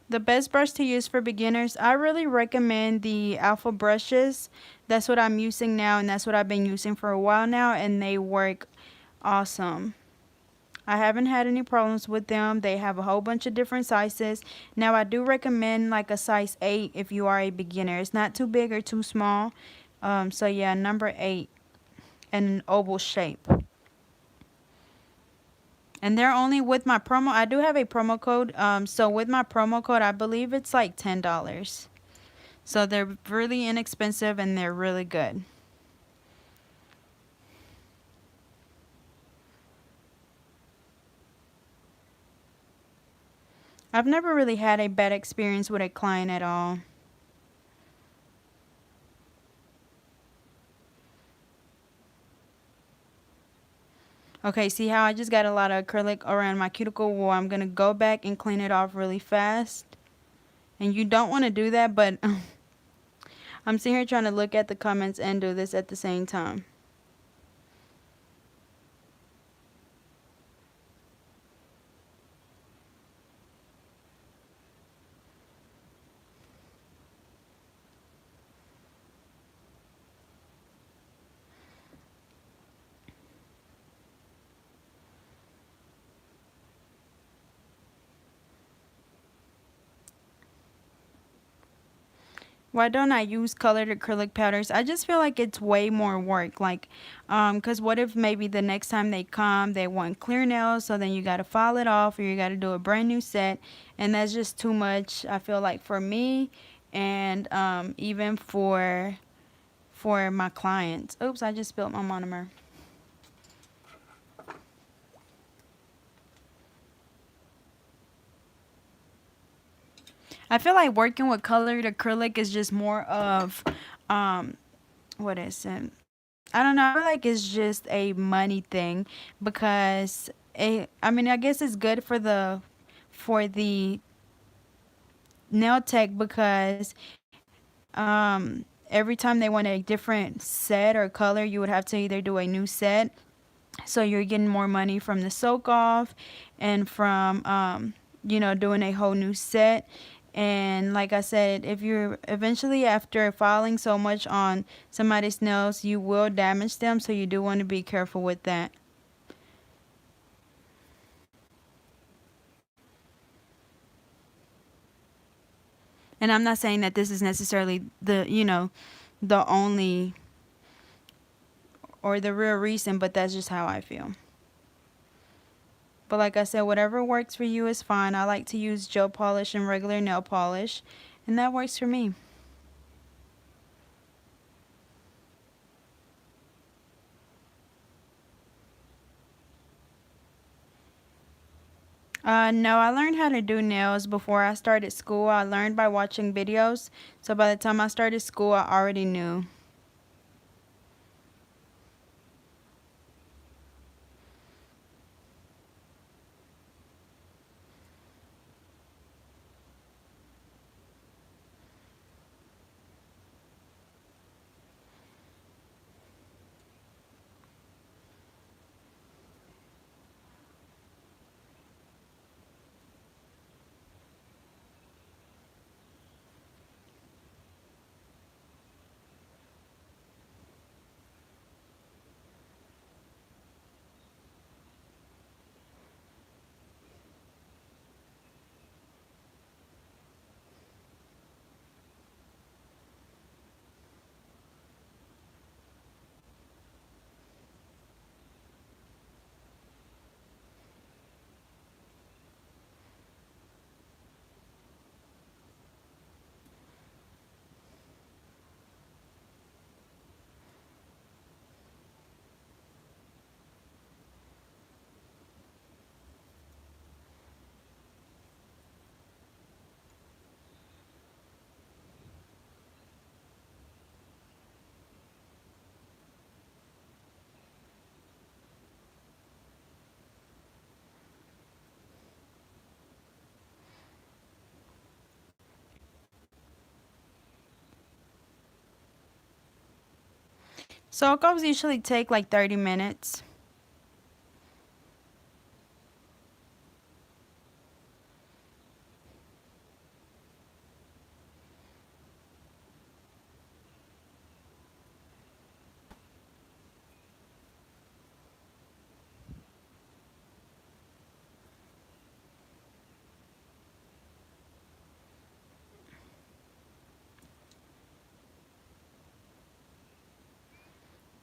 Speaker 1: The best brush to use for beginners, I really recommend the Alpha brushes. That's what I'm using now, and that's what I've been using for a while now, and they work awesome. I haven't had any problems with them. They have a whole bunch of different sizes. Now, I do recommend like a size 8 if you are a beginner. It's not too big or too small. So yeah, number 8 and an oval shape. And they're only with my promo. I do have a promo code. So with my promo code, I believe it's like $10. So they're really inexpensive and they're really good. I've never really had a bad experience with a client at all. Okay, see how I just got a lot of acrylic around my cuticle? Well, I'm going to go back and clean it off really fast. And you don't want to do that, but I'm sitting here trying to look at the comments and do this at the same time. Why don't I use colored acrylic powders? I just feel like it's way more work. Like, cause what if maybe the next time they come, they want clear nails, so then you gotta file it off, or you gotta do a brand new set, and that's just too much. I feel like for me, and even for my clients. Oops, I just spilled my monomer. I feel like working with colored acrylic is just more of, what is it? I don't know. I feel like it's just a money thing because I mean, I guess it's good for the nail tech because every time they want a different set or color, you would have to either do a new set. So you're getting more money from the soak off and from doing a whole new set. And like I said, if you're eventually after filing so much on somebody's nails, you will damage them. So you do want to be careful with that. And I'm not saying that this is necessarily the only or the real reason, but that's just how I feel. But like I said, whatever works for you is fine. I like to use gel polish and regular nail polish, and that works for me. No, I learned how to do nails before I started school. I learned by watching videos. So by the time I started school, I already knew. Circles usually take like 30 minutes.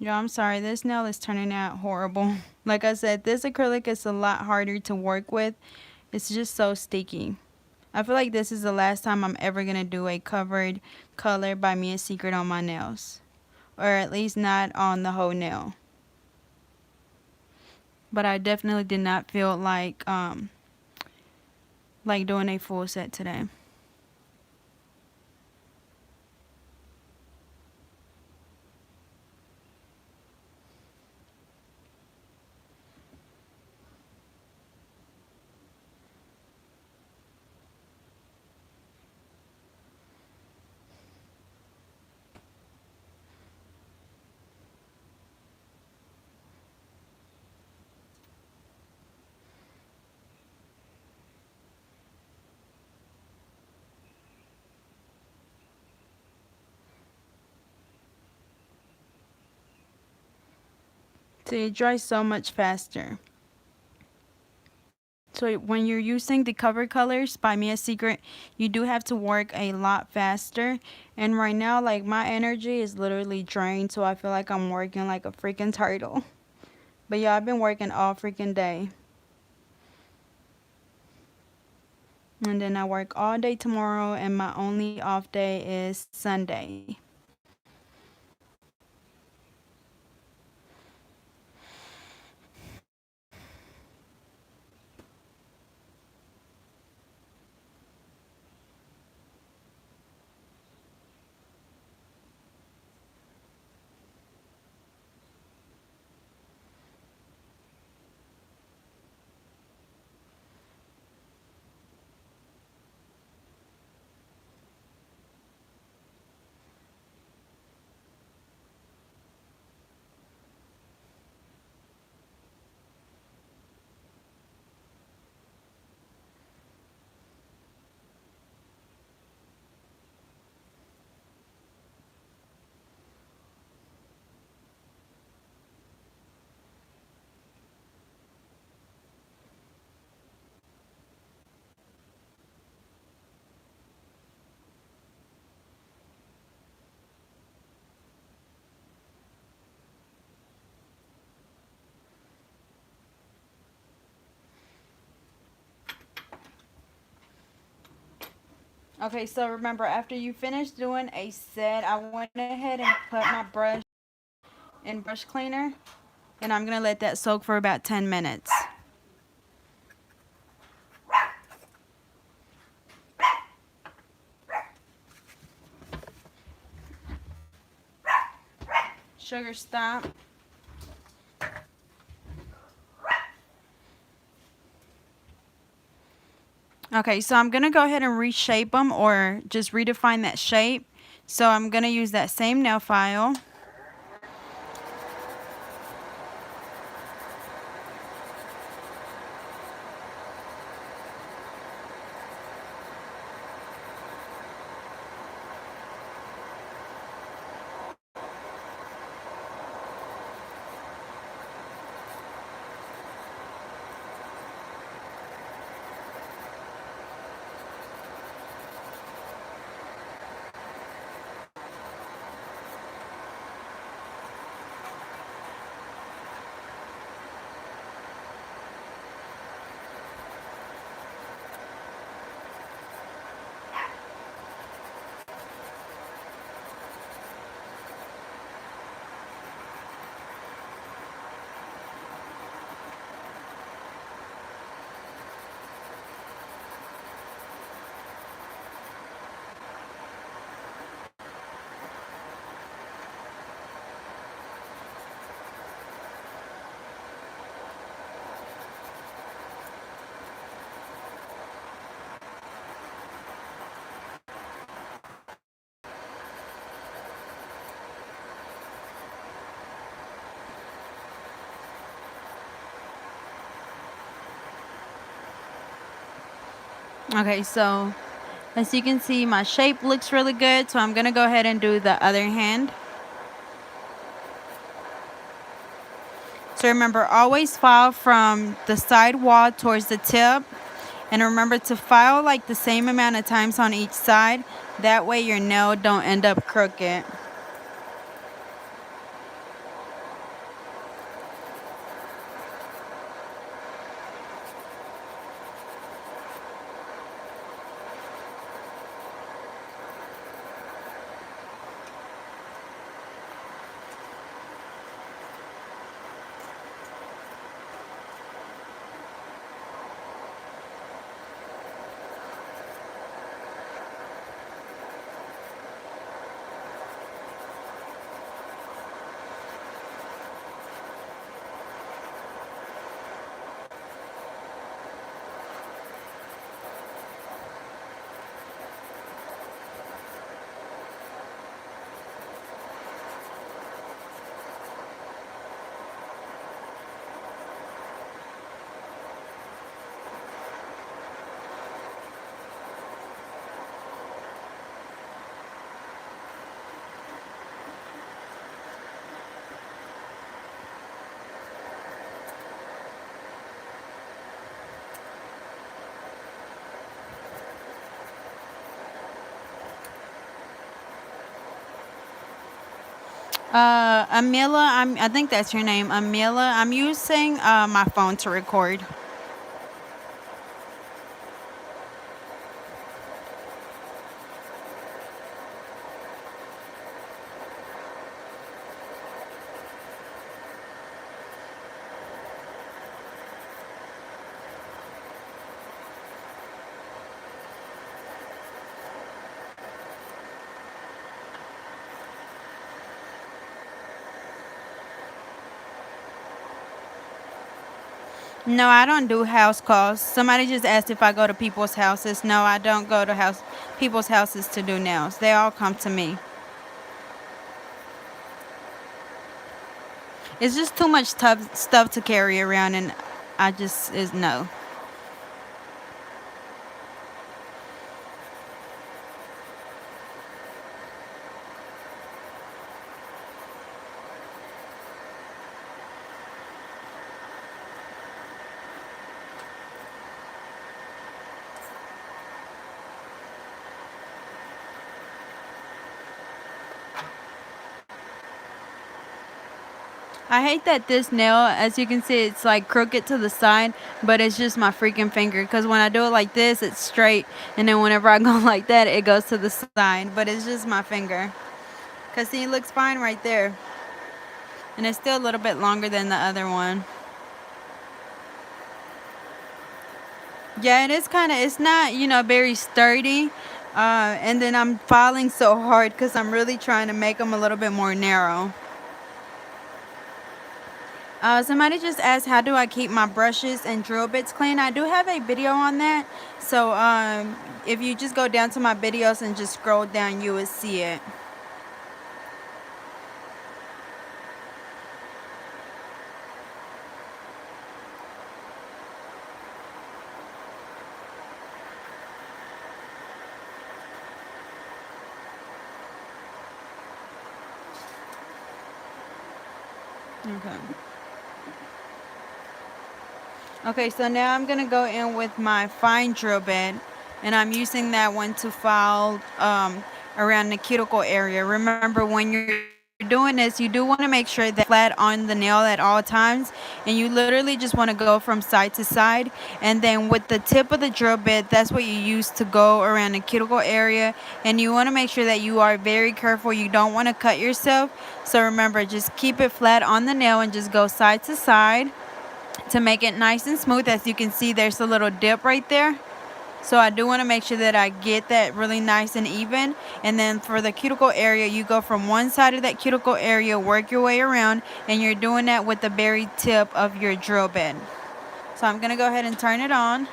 Speaker 1: Yo, I'm sorry, this nail is turning out horrible. Like I said, this acrylic is a lot harder to work with. It's just so sticky. I feel like this is the last time I'm ever going to do a covered color by me a secret on my nails. Or at least not on the whole nail. But I definitely did not feel like doing a full set today. So it dries so much faster. So when you're using the cover colors by Mia Secret, you do have to work a lot faster. And right now, like, my energy is literally drained, so I feel like I'm working like a freaking turtle. But yeah, I've been working all freaking day. And then I work all day tomorrow, and my only off day is Sunday. Okay, so remember, after you finish doing a set, I went ahead and put my brush in brush cleaner, and I'm going to let that soak for about 10 minutes. Sugar stop. Okay, so I'm going to go ahead and reshape them or just redefine that shape. So I'm going to use that same nail file. Okay, so as you can see, my shape looks really good, so I'm going to go ahead and do the other hand. So remember, always file from the side wall towards the tip. And remember to file like the same amount of times on each side. That way your nail don't end up crooked. Amila, I think that's your name, Amila. I'm using my phone to record. No, I don't do house calls. Somebody just asked if I go to people's houses. No, I don't go to people's houses to do nails. They all come to me. It's just too much tough stuff to carry around, and I just is no. I hate that this nail, as you can see, it's like crooked to the side, but it's just my freaking finger. Because when I do it like this, it's straight. And then whenever I go like that, it goes to the side. But it's just my finger. Because see, it looks fine right there. And it's still a little bit longer than the other one. Yeah, it is kind of, it's not, very sturdy. And then I'm filing so hard because I'm really trying to make them a little bit more narrow. Somebody just asked, how do I keep my brushes and drill bits clean? I do have a video on that. So if you just go down to my videos and just scroll down, you will see it. Okay. Okay, so now I'm going to go in with my fine drill bit, and I'm using that one to file around the cuticle area. Remember, when you're doing this, you do want to make sure that flat on the nail at all times, and you literally just want to go from side to side. And then with the tip of the drill bit, that's what you use to go around the cuticle area, and you want to make sure that you are very careful. You don't want to cut yourself. So remember, just keep it flat on the nail and just go side to side to make it nice and smooth. As you can see, there's a little dip right there. So I do want to make sure that I get that really nice and even. And then for the cuticle area, you go from one side of that cuticle area, work your way around, and you're doing that with the very tip of your drill bit. So I'm going to go ahead and turn it on.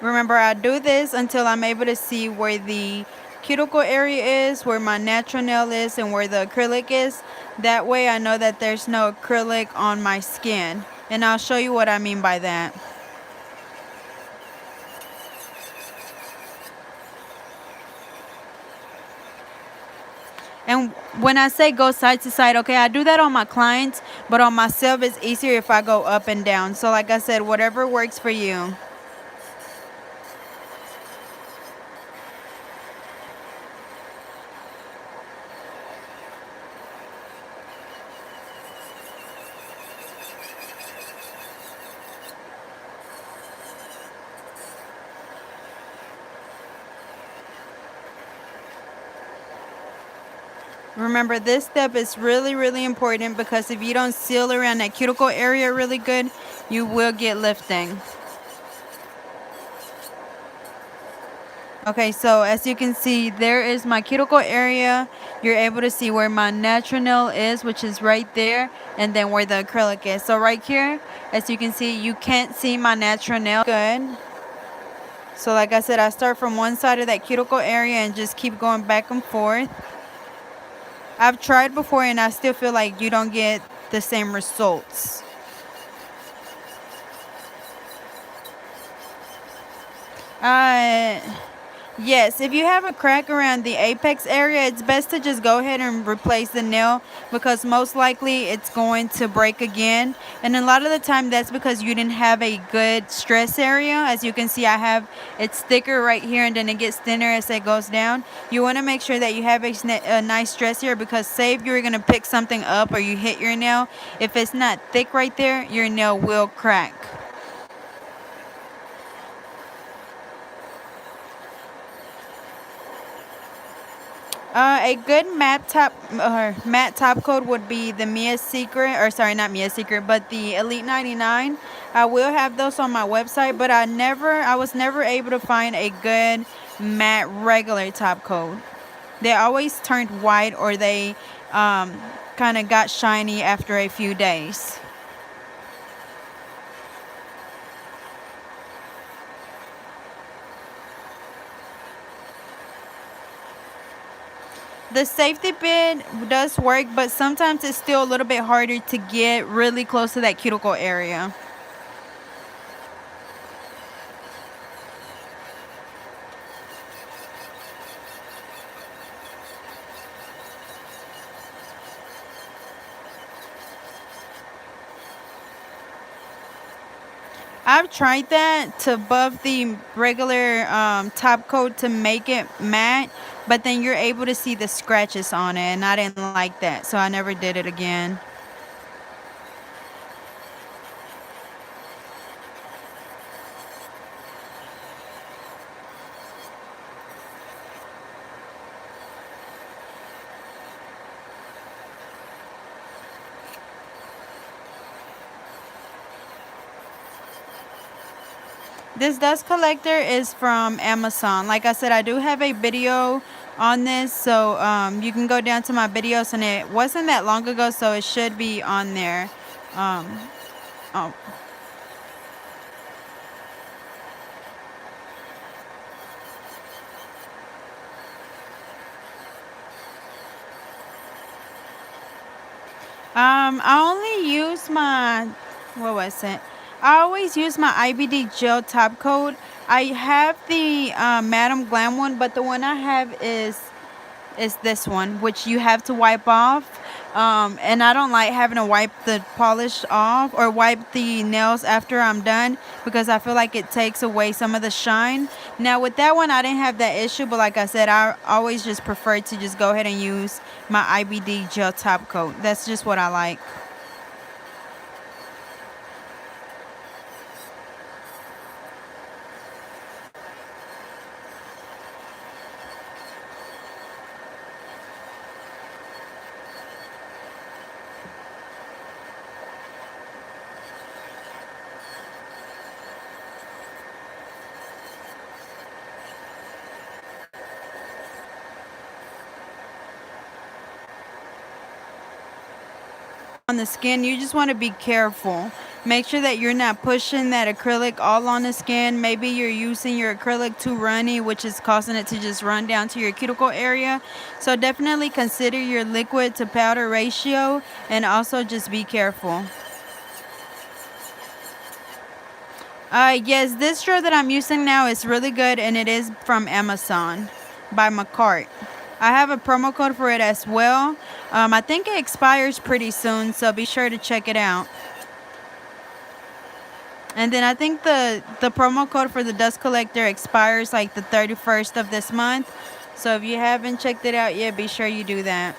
Speaker 1: Remember, I do this until I'm able to see where the cuticle area is, where my natural nail is, and where the acrylic is. That way I know that there's no acrylic on my skin. And I'll show you what I mean by that. And when I say go side to side, okay, I do that on my clients, but on myself it's easier if I go up and down. So like I said, whatever works for you. Remember, this step is really, really important, because if you don't seal around that cuticle area really good, you will get lifting. Okay, so as you can see, there is my cuticle area. You're able to see where my natural nail is, which is right there, and then where the acrylic is. So right here, as you can see, you can't see my natural nail good. So like I said, I start from one side of that cuticle area and just keep going back and forth. I've tried before and I still feel like you don't get the same results. Yes, if you have a crack around the apex area, it's best to just go ahead and replace the nail, because most likely it's going to break again. And a lot of the time that's because you didn't have a good stress area. As you can see, it's thicker right here, and then it gets thinner as it goes down. You want to make sure that you have a nice stress here, because say if you're going to pick something up or you hit your nail, if it's not thick right there, your nail will crack. A good matte top coat would be the Mia Secret, or sorry, not Mia Secret, but the Elite 99. I will have those on my website, but I was never able to find a good matte regular top coat. They always turned white, or they kind of got shiny after a few days. The safety bit does work, but sometimes it's still a little bit harder to get really close to that cuticle area. I've tried that to buff the regular top coat to make it matte, but then you're able to see the scratches on it, and I didn't like that, so I never did it again. This dust collector is from Amazon. Like I said, I do have a video on this, so you can go down to my videos, and it wasn't that long ago, so it should be on there. Oh. I only use what was it? I always use my IBD gel top coat. I have the Madam Glam one, but the one I have is this one, which you have to wipe off. And I don't like having to wipe the polish off or wipe the nails after I'm done, because I feel like it takes away some of the shine. Now with that one, I didn't have that issue, but like I said, I always just prefer to just go ahead and use my IBD gel top coat. That's just what I like. On the skin, you just want to be careful. Make sure that you're not pushing that acrylic all on the skin. Maybe you're using your acrylic too runny, which is causing it to just run down to your cuticle area. So definitely consider your liquid to powder ratio, and also just be careful. Yes, this straw that I'm using now is really good, and it is from Amazon by McCart. I have a promo code for it as well. I think it expires pretty soon, so be sure to check it out. And then I think the promo code for the dust collector expires like the 31st of this month. So if you haven't checked it out yet, be sure you do that.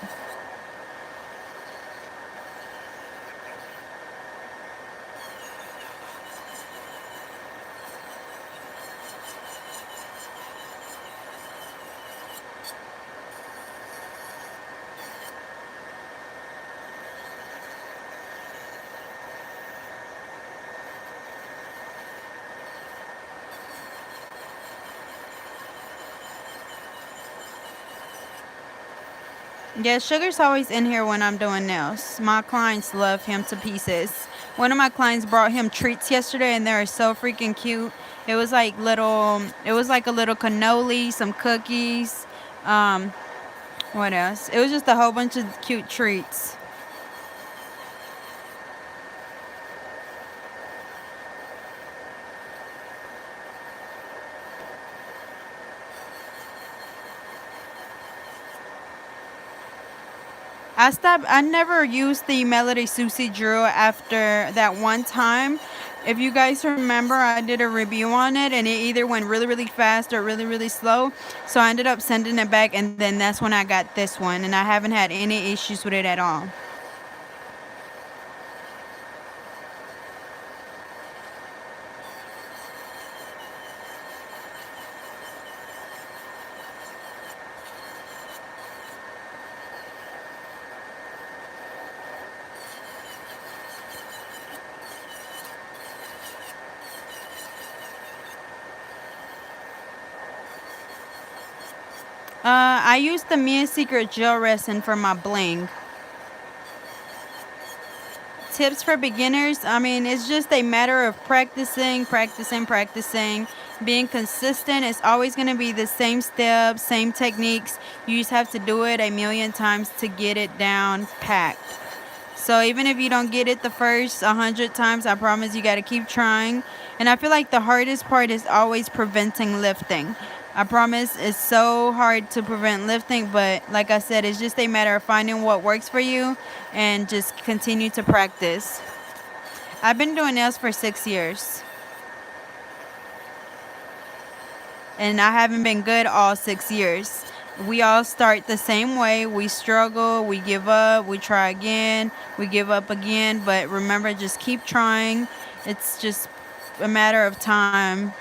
Speaker 1: Yeah, Sugar's always in here when I'm doing nails. My clients love him to pieces. One of my clients brought him treats yesterday, and they're so freaking cute. It was like a little cannoli, some cookies. Um, what else? It was just a whole bunch of cute treats. I never used the Melody Susie drill after that one time. If you guys remember, I did a review on it, and it either went really, really fast or really, really slow. So I ended up sending it back, and then that's when I got this one, and I haven't had any issues with it at all. I used the Mia Secret Gel Resin for my bling. Tips for beginners, I mean, it's just a matter of practicing, being consistent. It's always going to be the same steps, same techniques. You just have to do it a million times to get it down packed. So even if you don't get it the first 100 times, I promise you got to keep trying. And I feel like the hardest part is always preventing lifting. I promise it's so hard to prevent lifting, but like I said, it's just a matter of finding what works for you and just continue to practice. I've been doing nails for 6 years, and I haven't been good all 6 years. We all start the same way. We struggle, we give up, we try again, we give up again. But remember, just keep trying. It's just a matter of time.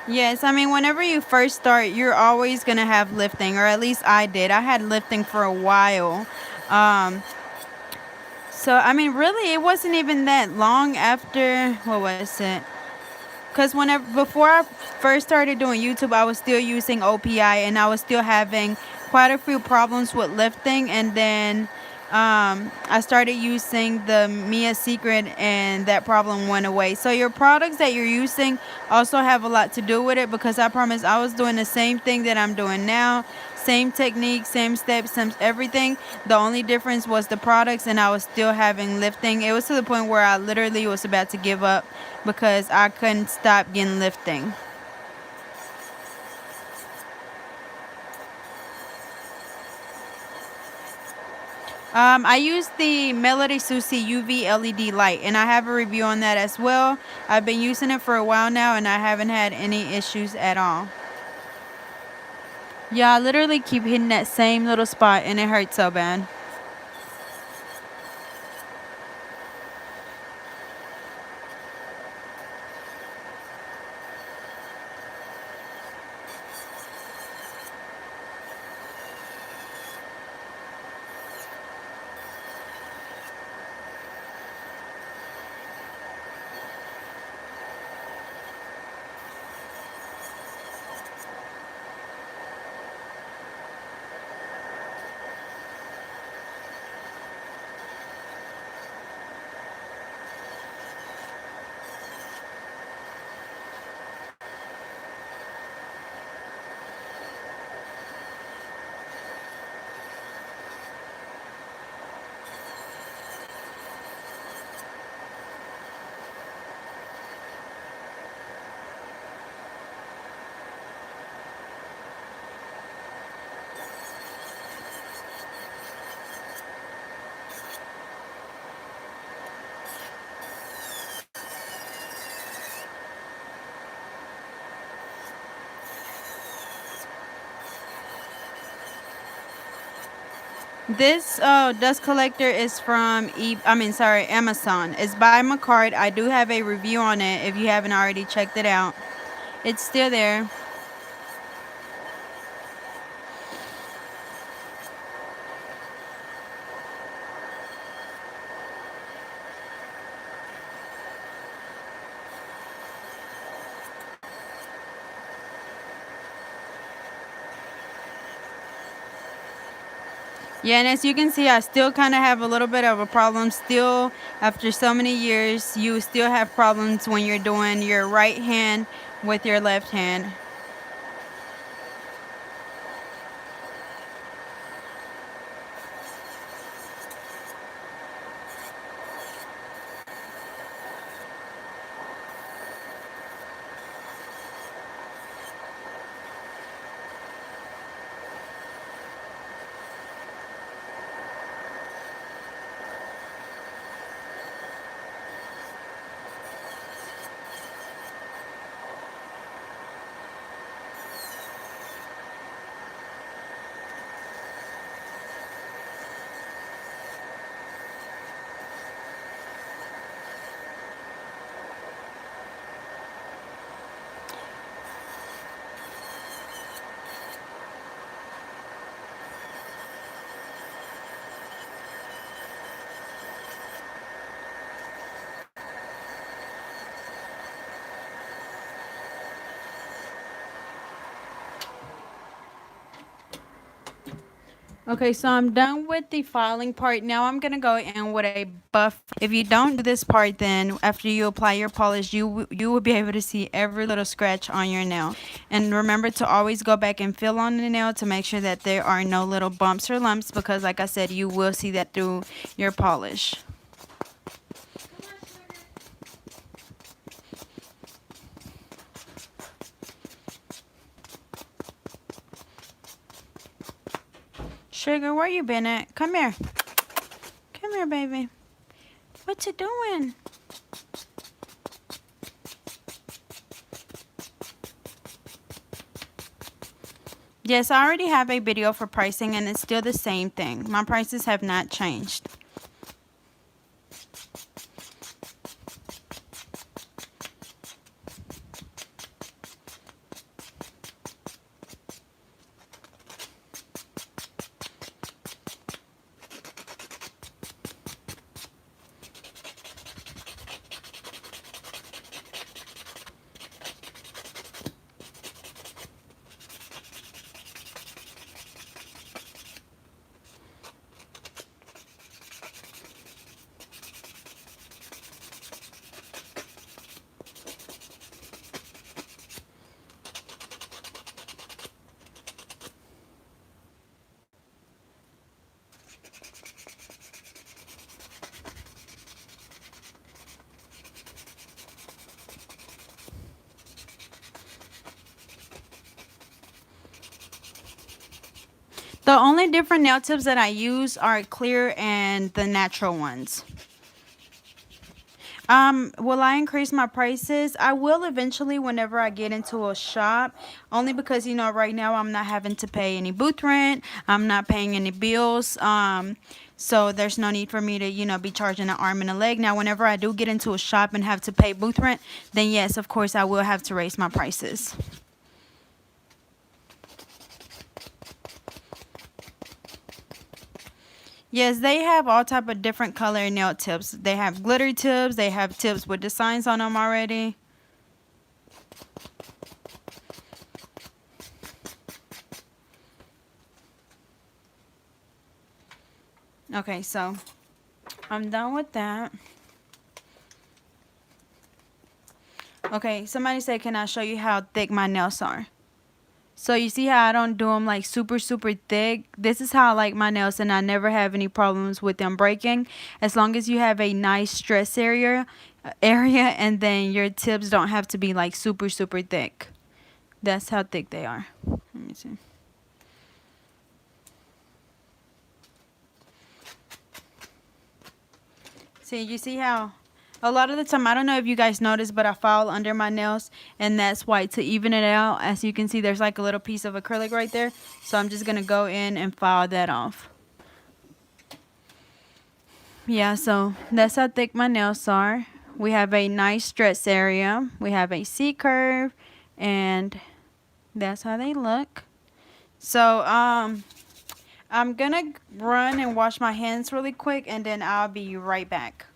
Speaker 1: Yes, I mean, whenever you first start, you're always going to have lifting, or at least I did. I had lifting for a while. Um, so, I mean, really, it wasn't even that long after, what was it? Because before I first started doing YouTube, I was still using OPI, and I was still having quite a few problems with lifting. And then I started using the Mia Secret, and that problem went away. So your products that you're using also have a lot to do with it, because I promise I was doing the same thing that I'm doing now. Same technique, same steps, same everything. The only difference was the products, and I was still having lifting. It was to the point where I literally was about to give up because I couldn't stop getting lifting. I use the Melody Susie UV LED light, and I have a review on that as well. I've been using it for a while now, and I haven't had any issues at all. Yeah, I literally keep hitting that same little spot, and it hurts so bad. This dust collector is from Amazon. It's by McCart. I do have a review on it if you haven't already checked it out. It's still there. Yeah, and as you can see, I still kind of have a little bit of a problem. Still, after so many years, you still have problems when you're doing your right hand with your left hand. Okay, so I'm done with the filing part. Now I'm gonna go in with a buff. If you don't do this part, then after you apply your polish, you will be able to see every little scratch on your nail. And remember to always go back and feel on the nail to make sure that there are no little bumps or lumps, because like I said, you will see that through your polish. Sugar, where you been at? Come here. Come here, baby. What you doing? Yes, I already have a video for pricing and it's still the same thing. My prices have not changed. The only different nail tips that I use are clear and the natural ones. Will I increase my prices? I will eventually whenever I get into a shop, only because you know right now I'm not having to pay any booth rent. I'm not paying any bills. So there's no need for me to, you know, be charging an arm and a leg. Now, whenever I do get into a shop and have to pay booth rent, then yes, of course, I will have to raise my prices. Yes, they have all type of different color nail tips. They have glitter tips. They have tips with designs on them already. Okay, so I'm done with that. Okay, somebody said, can I show you how thick my nails are? So you see how I don't do them like super thick? This is how I like my nails, and I never have any problems with them breaking. As long as you have a nice stress area and then your tips don't have to be like super thick. That's how thick they are. Let me see. See, you see how a lot of the time, I don't know if you guys notice, but I file under my nails, and that's why, to even it out, as you can see, there's like a little piece of acrylic right there. So I'm just going to go in and file that off. Yeah, so that's how thick my nails are. We have a nice stretch area. We have a C curve, and that's how they look. So, I'm gonna run and wash my hands really quick, and then I'll be right back.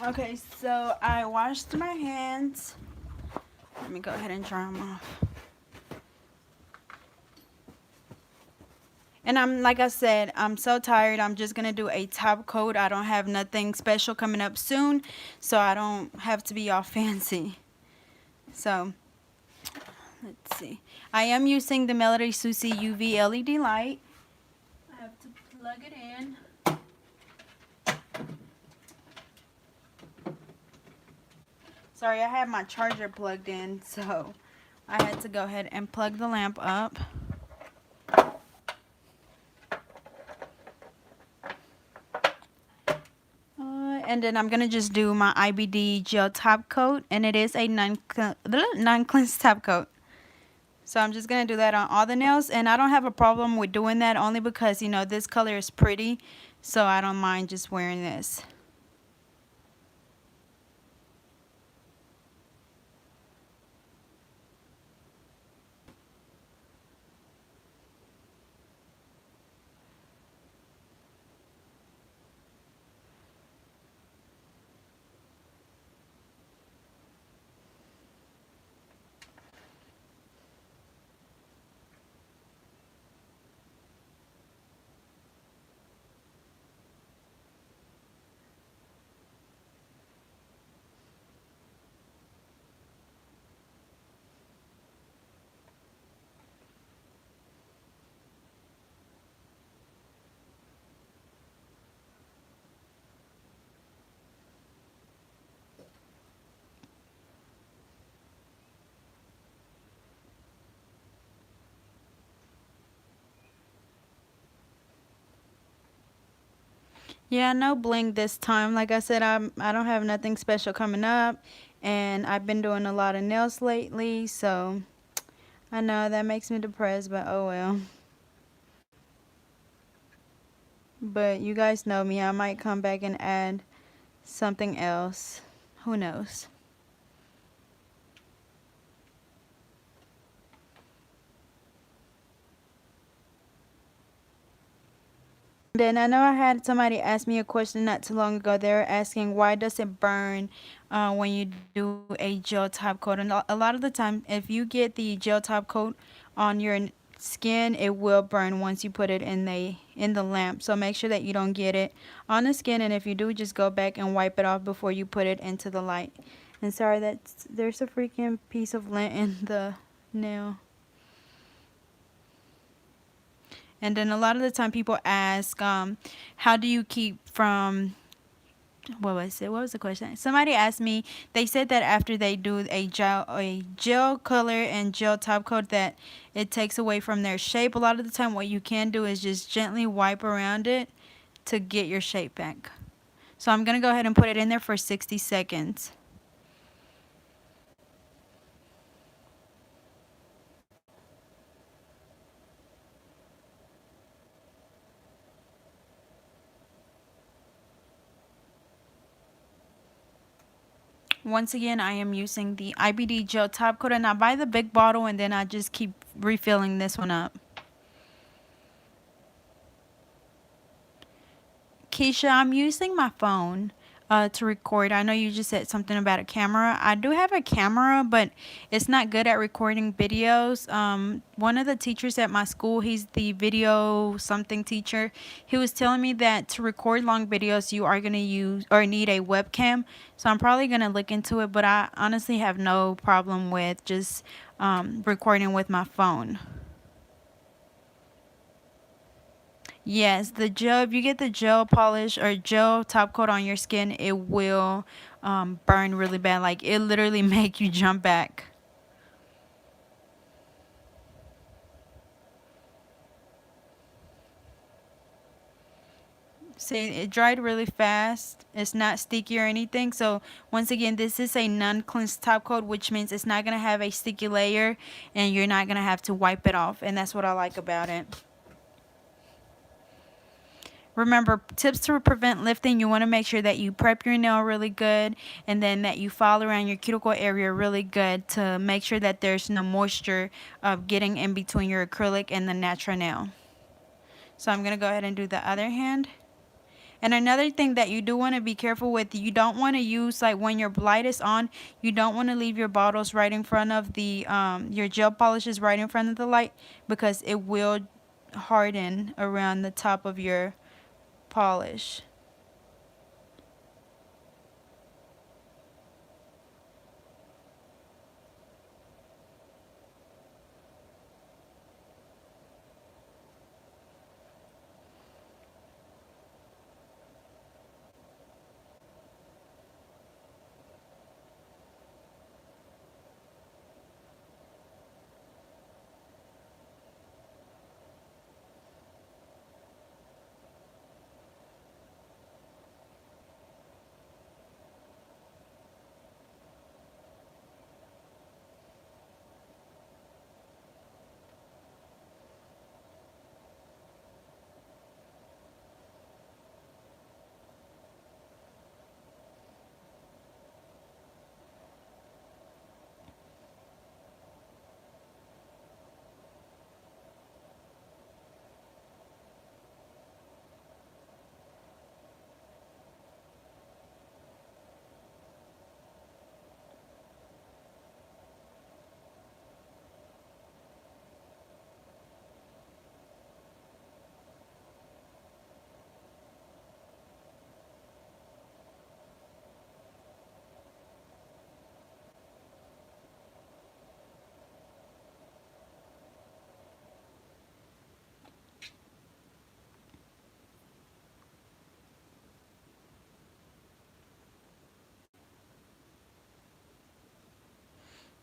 Speaker 1: Okay, so I washed my hands. Let me go ahead and dry them off. And like I said, I'm so tired. I'm just going to do a top coat. I don't have nothing special coming up soon, so I don't have to be all fancy. So, let's see. I am using the Melody Susie UV LED light. I have to plug it in. Sorry, I have my charger plugged in, so I had to go ahead and plug the lamp up. And then I'm going to just do my IBD gel top coat, and it is a non-cleanse top coat. So I'm just going to do that on all the nails, and I don't have a problem with doing that only because, you know, this color is pretty, so I don't mind just wearing this. Yeah, no bling this time. Like I said, I don't have nothing special coming up, and I've been doing a lot of nails lately, so I know that makes me depressed, but oh well. But you guys know me, I might come back and add something else. Who knows? Then I know I had somebody ask me a question not too long ago. They were asking why does it burn when you do a gel top coat. And a lot of the time, if you get the gel top coat on your skin, it will burn once you put it in the lamp. So make sure that you don't get it on the skin. And if you do, just go back and wipe it off before you put it into the light. And sorry, there's a freaking piece of lint in the nail. And then a lot of the time people ask, how do you keep from, what was it? What was the question? Somebody asked me, they said that after they do a gel color and gel top coat that it takes away from their shape. A lot of the time what you can do is just gently wipe around it to get your shape back. So I'm going to go ahead and put it in there for 60 seconds. Once again, I am using the IBD gel top coat, and I buy the big bottle and then I just keep refilling this one up. Keisha, I'm using my phone. to record. I know you just said something about a camera. I do have a camera, but it's not good at recording videos. One of the teachers at my school, he's the video something teacher. He was telling me that to record long videos, you are going to use or need a webcam. So I'm probably going to look into it, but I honestly have no problem with just recording with my phone. Yes, the gel, if you get the gel polish or gel top coat on your skin, it will burn really bad. Like, it literally make you jump back. See, it dried really fast. It's not sticky or anything. So, once again, this is a non-cleansed top coat, which means it's not going to have a sticky layer and you're not going to have to wipe it off. And that's what I like about it. Remember, tips to prevent lifting, you want to make sure that you prep your nail really good and then that you file around your cuticle area really good to make sure that there's no moisture getting in between your acrylic and the natural nail. So I'm going to go ahead and do the other hand. And another thing that you do want to be careful with, you don't want to use, like when your light is on, you don't want to leave your bottles right in front of the, your gel polishes right in front of the light, because it will harden around the top of your polish.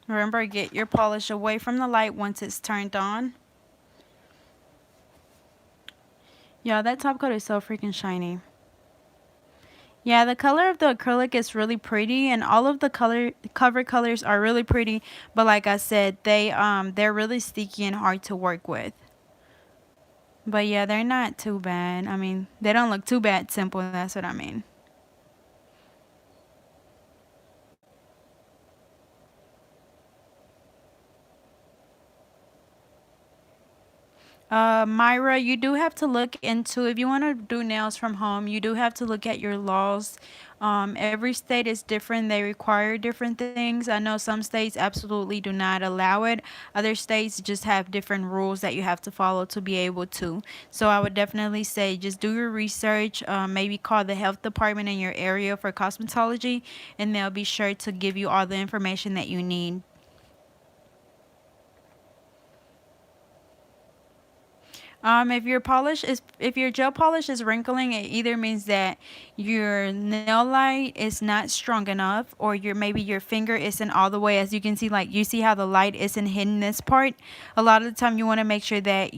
Speaker 1: Remember, get your polish away from the light once it's turned on. Yeah, that top coat is so freaking shiny. Yeah, the color of the acrylic is really pretty, and all of the cover colors are really pretty, but like I said, they're really sticky and hard to work with. But yeah, they're not too bad. I mean, they don't look too bad simple, that's what I mean. Myra, you do have to look into, if you want to do nails from home, you do have to look at your laws. Every state is different. They require different things. I know some states absolutely do not allow it. Other states just have different rules that you have to follow to be able to. So I would definitely say just do your research. Maybe call the health department in your area for cosmetology, and they'll be sure to give you all the information that you need. If your gel polish is wrinkling, it either means that your nail light is not strong enough, or maybe your finger isn't all the way. As you can see, like you see how the light isn't hitting this part. A lot of the time, you want to make sure that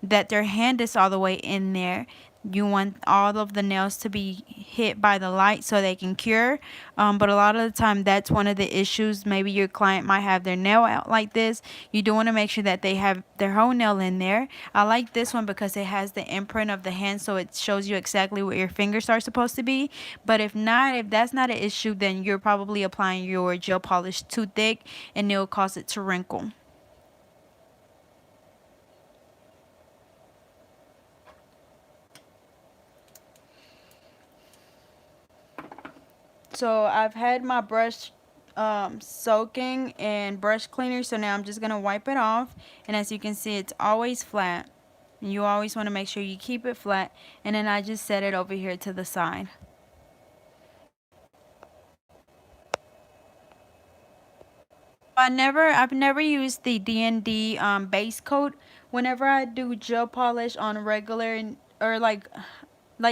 Speaker 1: that their hand is all the way in there. You want all of the nails to be hit by the light so they can cure. But a lot of the time, that's one of the issues. Maybe your client might have their nail out like this. You do want to make sure that they have their whole nail in there. I like this one because it has the imprint of the hand, so it shows you exactly where your fingers are supposed to be. But if that's not an issue, then you're probably applying your gel polish too thick, and it'll cause it to wrinkle. So I've had my brush soaking in brush cleaner, so now I'm just gonna wipe it off, and as you can see, it's always flat. You always want to make sure you keep it flat, and then I just set it over here to the side. I've never used the D&D base coat. Whenever I do gel polish on regular, or like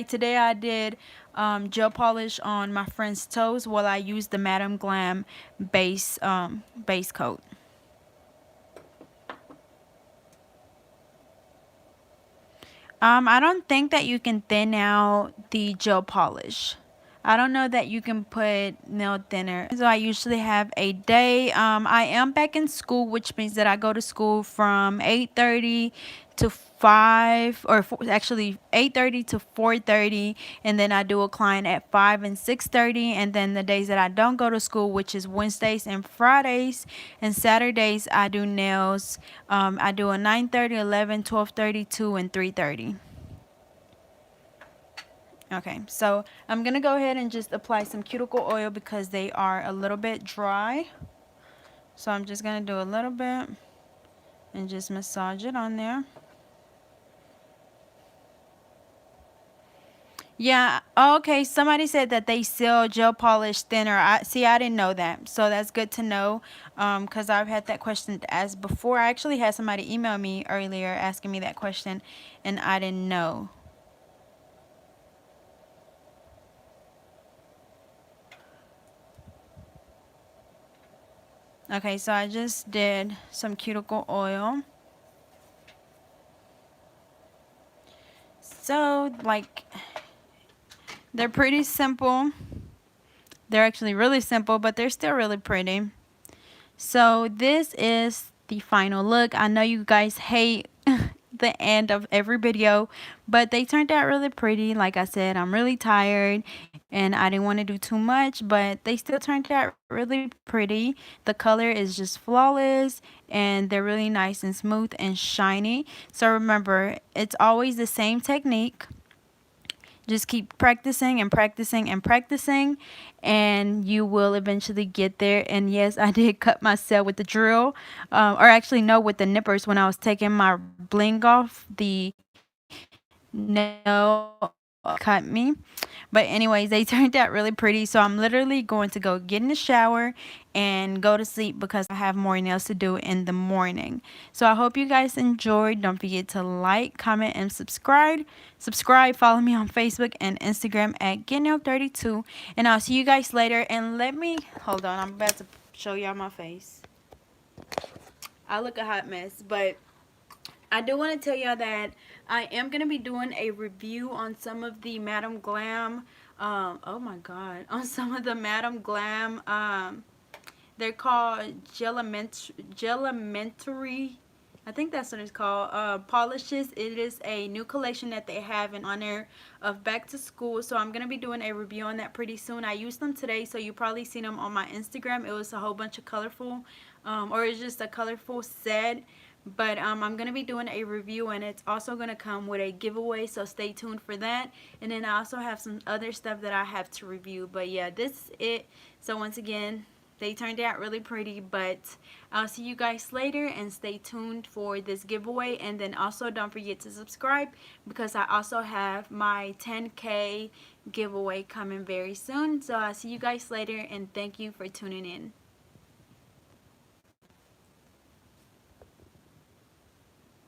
Speaker 1: today I did gel polish on my friend's toes while I used the Madam Glam base coat. I don't think that you can thin out the gel polish. I don't know that you can put nail thinner. So I usually have a day. I am back in school, which means that I go to school from 8:30 to 5, or actually 8:30 to 4:30, and then I do a client at 5 and 6:30, and then the days that I don't go to school, which is Wednesdays and Fridays and Saturdays, I do nails. I do a 9:30, 11, 12:30, 2, and 3:30. Okay, so I'm gonna go ahead and just apply some cuticle oil because they are a little bit dry. So I'm just gonna do a little bit and just massage it on there. Yeah, okay, somebody said that they sell gel polish thinner. I didn't know that. So that's good to know, because I've had that question asked before. I actually had somebody email me earlier asking me that question, and I didn't know. Okay, so I just did some cuticle oil. So, like, they're pretty simple. They're actually really simple, but they're still really pretty. So this is the final look. I know you guys hate the end of every video, but they turned out really pretty. Like I said, I'm really tired and I didn't want to do too much, but they still turned out really pretty. The color is just flawless and they're really nice and smooth and shiny. So remember, it's always the same technique. Just keep practicing and practicing and practicing, and you will eventually get there. And yes, I did cut myself with the drill, or actually no, with the nippers when I was taking my bling off. The nail cut me. But anyways, they turned out really pretty. So I'm literally going to go get in the shower and go to sleep because I have more nails to do in the morning. So I hope you guys enjoyed. Don't forget to like, comment, and subscribe. Follow me on Facebook and Instagram at getnail32. And I'll see you guys later. And let me, hold on, I'm about to show y'all my face. I look a hot mess, but I do want to tell y'all that I am going to be doing a review on some of the Madam Glam, oh my god, on some of the Madam Glam, they're called Gelamentary, I think that's what it's called, polishes. It is a new collection that they have in honor of back to school, so I'm going to be doing a review on that pretty soon. I used them today, so you probably seen them on my Instagram. It was a whole bunch of colorful, or it's just a colorful set. But I'm going to be doing a review, and it's also going to come with a giveaway, so stay tuned for that. And then I also have some other stuff that I have to review. But yeah, this is it. So once again, they turned out really pretty, but I'll see you guys later, and stay tuned for this giveaway. And then also don't forget to subscribe because I also have my 10K giveaway coming very soon. So I'll see you guys later, and thank you for tuning in.